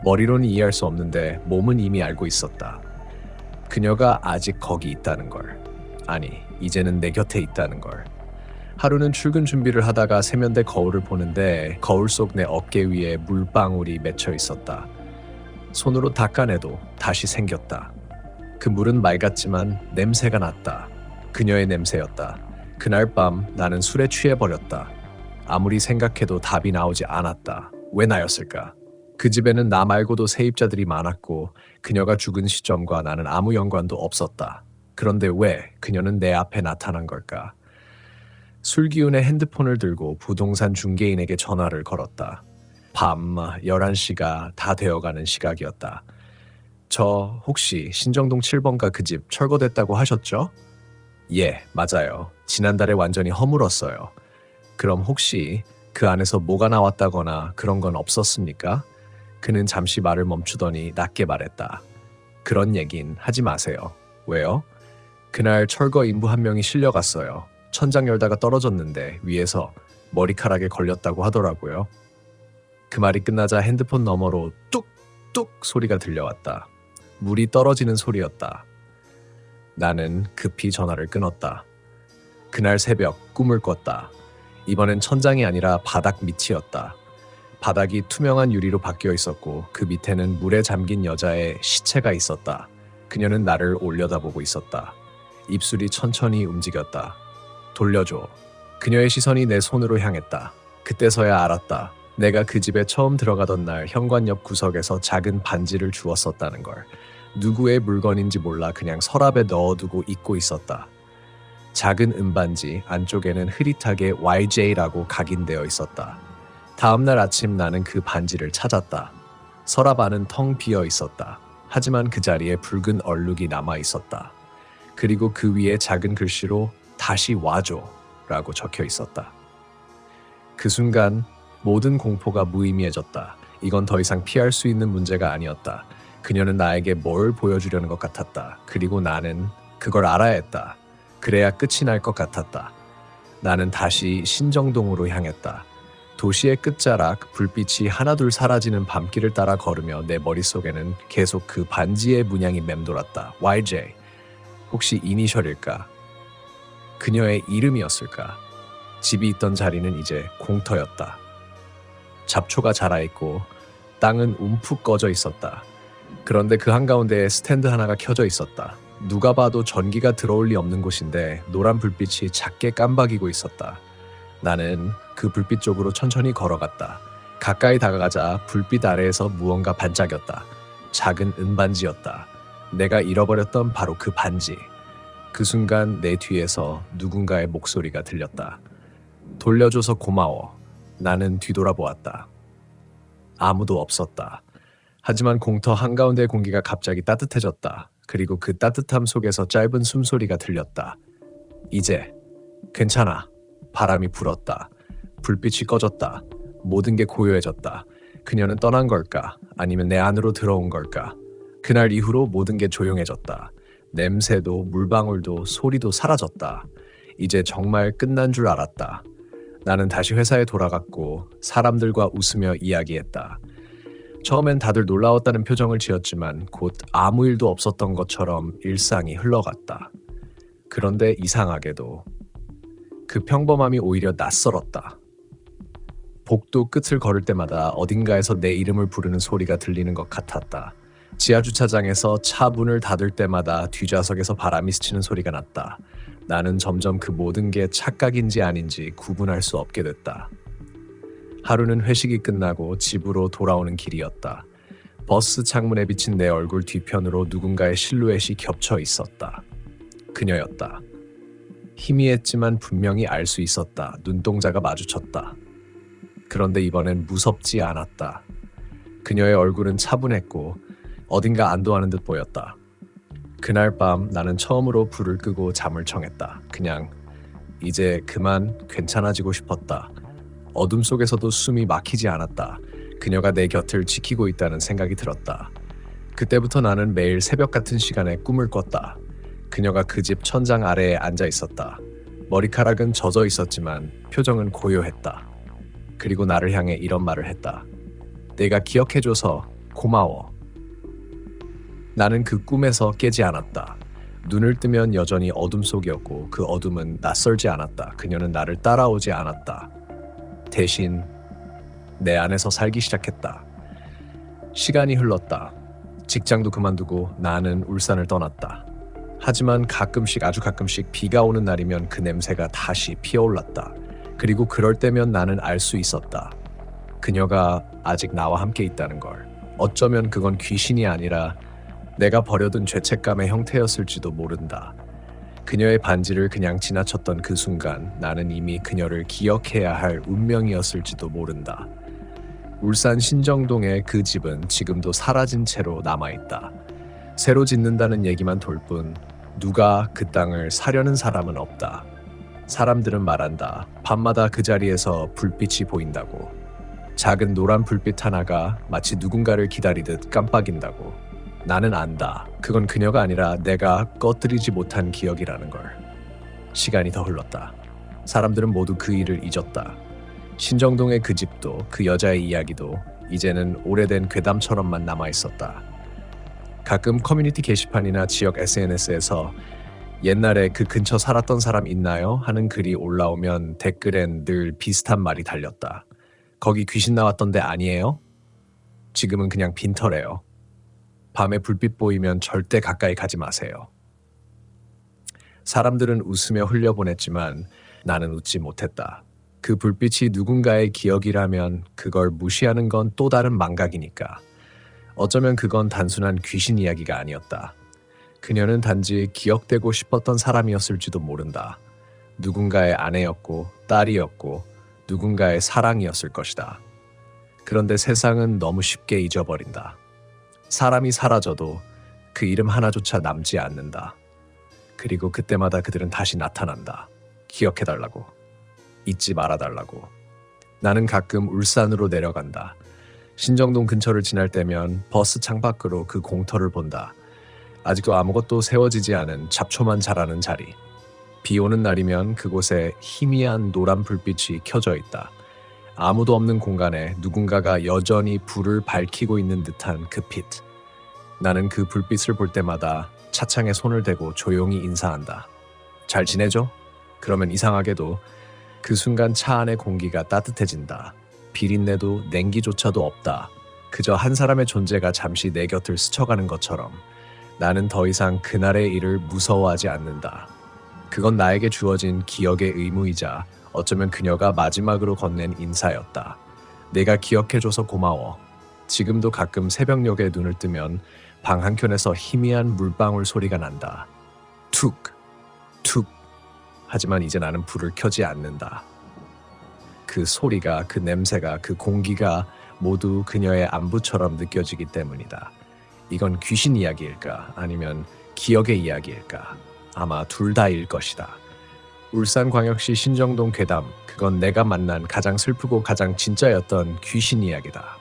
Speaker 1: 머리로는 이해할 수 없는데 몸은 이미 알고 있었다. 그녀가 아직 거기 있다는 걸. 아니, 이제는 내 곁에 있다는 걸. 하루는 출근 준비를 하다가 세면대 거울을 보는데 거울 속 내 어깨 위에 물방울이 맺혀 있었다. 손으로 닦아내도 다시 생겼다. 그 물은 맑았지만 냄새가 났다. 그녀의 냄새였다. 그날 밤 나는 술에 취해버렸다. 아무리 생각해도 답이 나오지 않았다. 왜 나였을까? 그 집에는 나 말고도 세입자들이 많았고 그녀가 죽은 시점과 나는 아무 연관도 없었다. 그런데 왜 그녀는 내 앞에 나타난 걸까? 술 기운에 핸드폰을 들고 부동산 중개인에게 전화를 걸었다. 밤 11시가 다 되어가는 시각이었다. 저 혹시 신정동 7번가 그 집 철거됐다고 하셨죠? 예, 맞아요. 지난달에 완전히 허물었어요. 그럼 혹시 그 안에서 뭐가 나왔다거나 그런 건 없었습니까? 그는 잠시 말을 멈추더니 낮게 말했다. 그런 얘긴 하지 마세요. 왜요? 그날 철거 인부 한 명이 실려갔어요. 천장 열다가 떨어졌는데 위에서 머리카락에 걸렸다고 하더라고요. 그 말이 끝나자 핸드폰 너머로 뚝뚝 소리가 들려왔다. 물이 떨어지는 소리였다. 나는 급히 전화를 끊었다. 그날 새벽 꿈을 꿨다. 이번엔 천장이 아니라 바닥 밑이었다. 바닥이 투명한 유리로 바뀌어 있었고 그 밑에는 물에 잠긴 여자의 시체가 있었다. 그녀는 나를 올려다보고 있었다. 입술이 천천히 움직였다. 돌려줘. 그녀의 시선이 내 손으로 향했다. 그때서야 알았다. 내가 그 집에 처음 들어가던 날 현관 옆 구석에서 작은 반지를 주웠었다는 걸. 누구의 물건인지 몰라 그냥 서랍에 넣어두고 잊고 있었다. 작은 은반지 안쪽에는 흐릿하게 YJ라고 각인되어 있었다. 다음날 아침 나는 그 반지를 찾았다. 서랍 안은 텅 비어 있었다. 하지만 그 자리에 붉은 얼룩이 남아 있었다. 그리고 그 위에 작은 글씨로 다시 와줘 라고 적혀 있었다. 그 순간 모든 공포가 무의미해졌다. 이건 더 이상 피할 수 있는 문제가 아니었다. 그녀는 나에게 뭘 보여주려는 것 같았다. 그리고 나는 그걸 알아야 했다. 그래야 끝이 날 것 같았다. 나는 다시 신정동으로 향했다. 도시의 끝자락, 불빛이 하나둘 사라지는 밤길을 따라 걸으며 내 머릿속에는 계속 그 반지의 문양이 맴돌았다. YJ. 혹시 이니셜일까? 그녀의 이름이었을까? 집이 있던 자리는 이제 공터였다. 잡초가 자라있고 땅은 움푹 꺼져 있었다. 그런데 그 한가운데에 스탠드 하나가 켜져 있었다. 누가 봐도 전기가 들어올 리 없는 곳인데 노란 불빛이 작게 깜박이고 있었다. 나는 그 불빛 쪽으로 천천히 걸어갔다. 가까이 다가가자 불빛 아래에서 무언가 반짝였다. 작은 은반지였다. 내가 잃어버렸던 바로 그 반지. 그 순간 내 뒤에서 누군가의 목소리가 들렸다. 돌려줘서 고마워. 나는 뒤돌아보았다. 아무도 없었다. 하지만 공터 한가운데 공기가 갑자기 따뜻해졌다. 그리고 그 따뜻함 속에서 짧은 숨소리가 들렸다. 이제 괜찮아. 바람이 불었다. 불빛이 꺼졌다. 모든 게 고요해졌다. 그녀는 떠난 걸까? 아니면 내 안으로 들어온 걸까? 그날 이후로 모든 게 조용해졌다. 냄새도 물방울도 소리도 사라졌다. 이제 정말 끝난 줄 알았다. 나는 다시 회사에 돌아갔고 사람들과 웃으며 이야기했다. 처음엔 다들 놀라웠다는 표정을 지었지만 곧 아무 일도 없었던 것처럼 일상이 흘러갔다. 그런데 이상하게도 그 평범함이 오히려 낯설었다. 복도 끝을 걸을 때마다 어딘가에서 내 이름을 부르는 소리가 들리는 것 같았다. 지하주차장에서 차 문을 닫을 때마다 뒷좌석에서 바람이 스치는 소리가 났다. 나는 점점 그 모든 게 착각인지 아닌지 구분할 수 없게 됐다. 하루는 회식이 끝나고 집으로 돌아오는 길이었다. 버스 창문에 비친 내 얼굴 뒤편으로 누군가의 실루엣이 겹쳐 있었다. 그녀였다. 희미했지만 분명히 알 수 있었다. 눈동자가 마주쳤다. 그런데 이번엔 무섭지 않았다. 그녀의 얼굴은 차분했고 어딘가 안도하는 듯 보였다. 그날 밤 나는 처음으로 불을 끄고 잠을 청했다. 그냥 이제 그만 괜찮아지고 싶었다. 어둠 속에서도 숨이 막히지 않았다. 그녀가 내 곁을 지키고 있다는 생각이 들었다. 그때부터 나는 매일 새벽 같은 시간에 꿈을 꿨다. 그녀가 그 집 천장 아래에 앉아 있었다. 머리카락은 젖어 있었지만 표정은 고요했다. 그리고 나를 향해 이런 말을 했다. 내가 기억해줘서 고마워. 나는 그 꿈에서 깨지 않았다. 눈을 뜨면 여전히 어둠 속이었고 그 어둠은 낯설지 않았다. 그녀는 나를 따라오지 않았다. 대신 내 안에서 살기 시작했다. 시간이 흘렀다. 직장도 그만두고 나는 울산을 떠났다. 하지만 가끔씩 아주 가끔씩 비가 오는 날이면 그 냄새가 다시 피어올랐다. 그리고 그럴 때면 나는 알 수 있었다. 그녀가 아직 나와 함께 있다는 걸. 어쩌면 그건 귀신이 아니라 내가 버려둔 죄책감의 형태였을지도 모른다. 그녀의 반지를 그냥 지나쳤던 그 순간 나는 이미 그녀를 기억해야 할 운명이었을지도 모른다. 울산 신정동의 그 집은 지금도 사라진 채로 남아있다. 새로 짓는다는 얘기만 돌 뿐 누가 그 땅을 사려는 사람은 없다. 사람들은 말한다. 밤마다 그 자리에서 불빛이 보인다고. 작은 노란 불빛 하나가 마치 누군가를 기다리듯 깜빡인다고. 나는 안다. 그건 그녀가 아니라 내가 꺼뜨리지 못한 기억이라는 걸. 시간이 더 흘렀다. 사람들은 모두 그 일을 잊었다. 신정동의 그 집도 그 여자의 이야기도 이제는 오래된 괴담처럼만 남아있었다. 가끔 커뮤니티 게시판이나 지역 SNS에서 옛날에 그 근처 살았던 사람 있나요? 하는 글이 올라오면 댓글엔 늘 비슷한 말이 달렸다. 거기 귀신 나왔던데 아니에요? 지금은 그냥 빈터래요. 밤에 불빛 보이면 절대 가까이 가지 마세요. 사람들은 웃으며 흘려보냈지만 나는 웃지 못했다. 그 불빛이 누군가의 기억이라면 그걸 무시하는 건 또 다른 망각이니까. 어쩌면 그건 단순한 귀신 이야기가 아니었다. 그녀는 단지 기억되고 싶었던 사람이었을지도 모른다. 누군가의 아내였고 딸이었고 누군가의 사랑이었을 것이다. 그런데 세상은 너무 쉽게 잊어버린다. 사람이 사라져도 그 이름 하나조차 남지 않는다. 그리고 그때마다 그들은 다시 나타난다. 기억해달라고. 잊지 말아달라고. 나는 가끔 울산으로 내려간다. 신정동 근처를 지날 때면 버스 창밖으로 그 공터를 본다. 아직도 아무것도 세워지지 않은 잡초만 자라는 자리. 비 오는 날이면 그곳에 희미한 노란 불빛이 켜져 있다. 아무도 없는 공간에 누군가가 여전히 불을 밝히고 있는 듯한 그 빛. 나는 그 불빛을 볼 때마다 차창에 손을 대고 조용히 인사한다. 잘 지내죠? 그러면 이상하게도 그 순간 차 안의 공기가 따뜻해진다. 비린내도 냉기조차도 없다. 그저 한 사람의 존재가 잠시 내 곁을 스쳐가는 것처럼 나는 더 이상 그날의 일을 무서워하지 않는다. 그건 나에게 주어진 기억의 의무이자 어쩌면 그녀가 마지막으로 건넨 인사였다. 내가 기억해줘서 고마워. 지금도 가끔 새벽녘에 눈을 뜨면 방 한켠에서 희미한 물방울 소리가 난다. 툭, 툭. 하지만 이제 나는 불을 켜지 않는다. 그 소리가, 그 냄새가, 그 공기가 모두 그녀의 안부처럼 느껴지기 때문이다. 이건 귀신 이야기일까? 아니면 기억의 이야기일까? 아마 둘 다일 것이다. 울산광역시 신정동 괴담, 그건 내가 만난 가장 슬프고 가장 진짜였던 귀신 이야기다.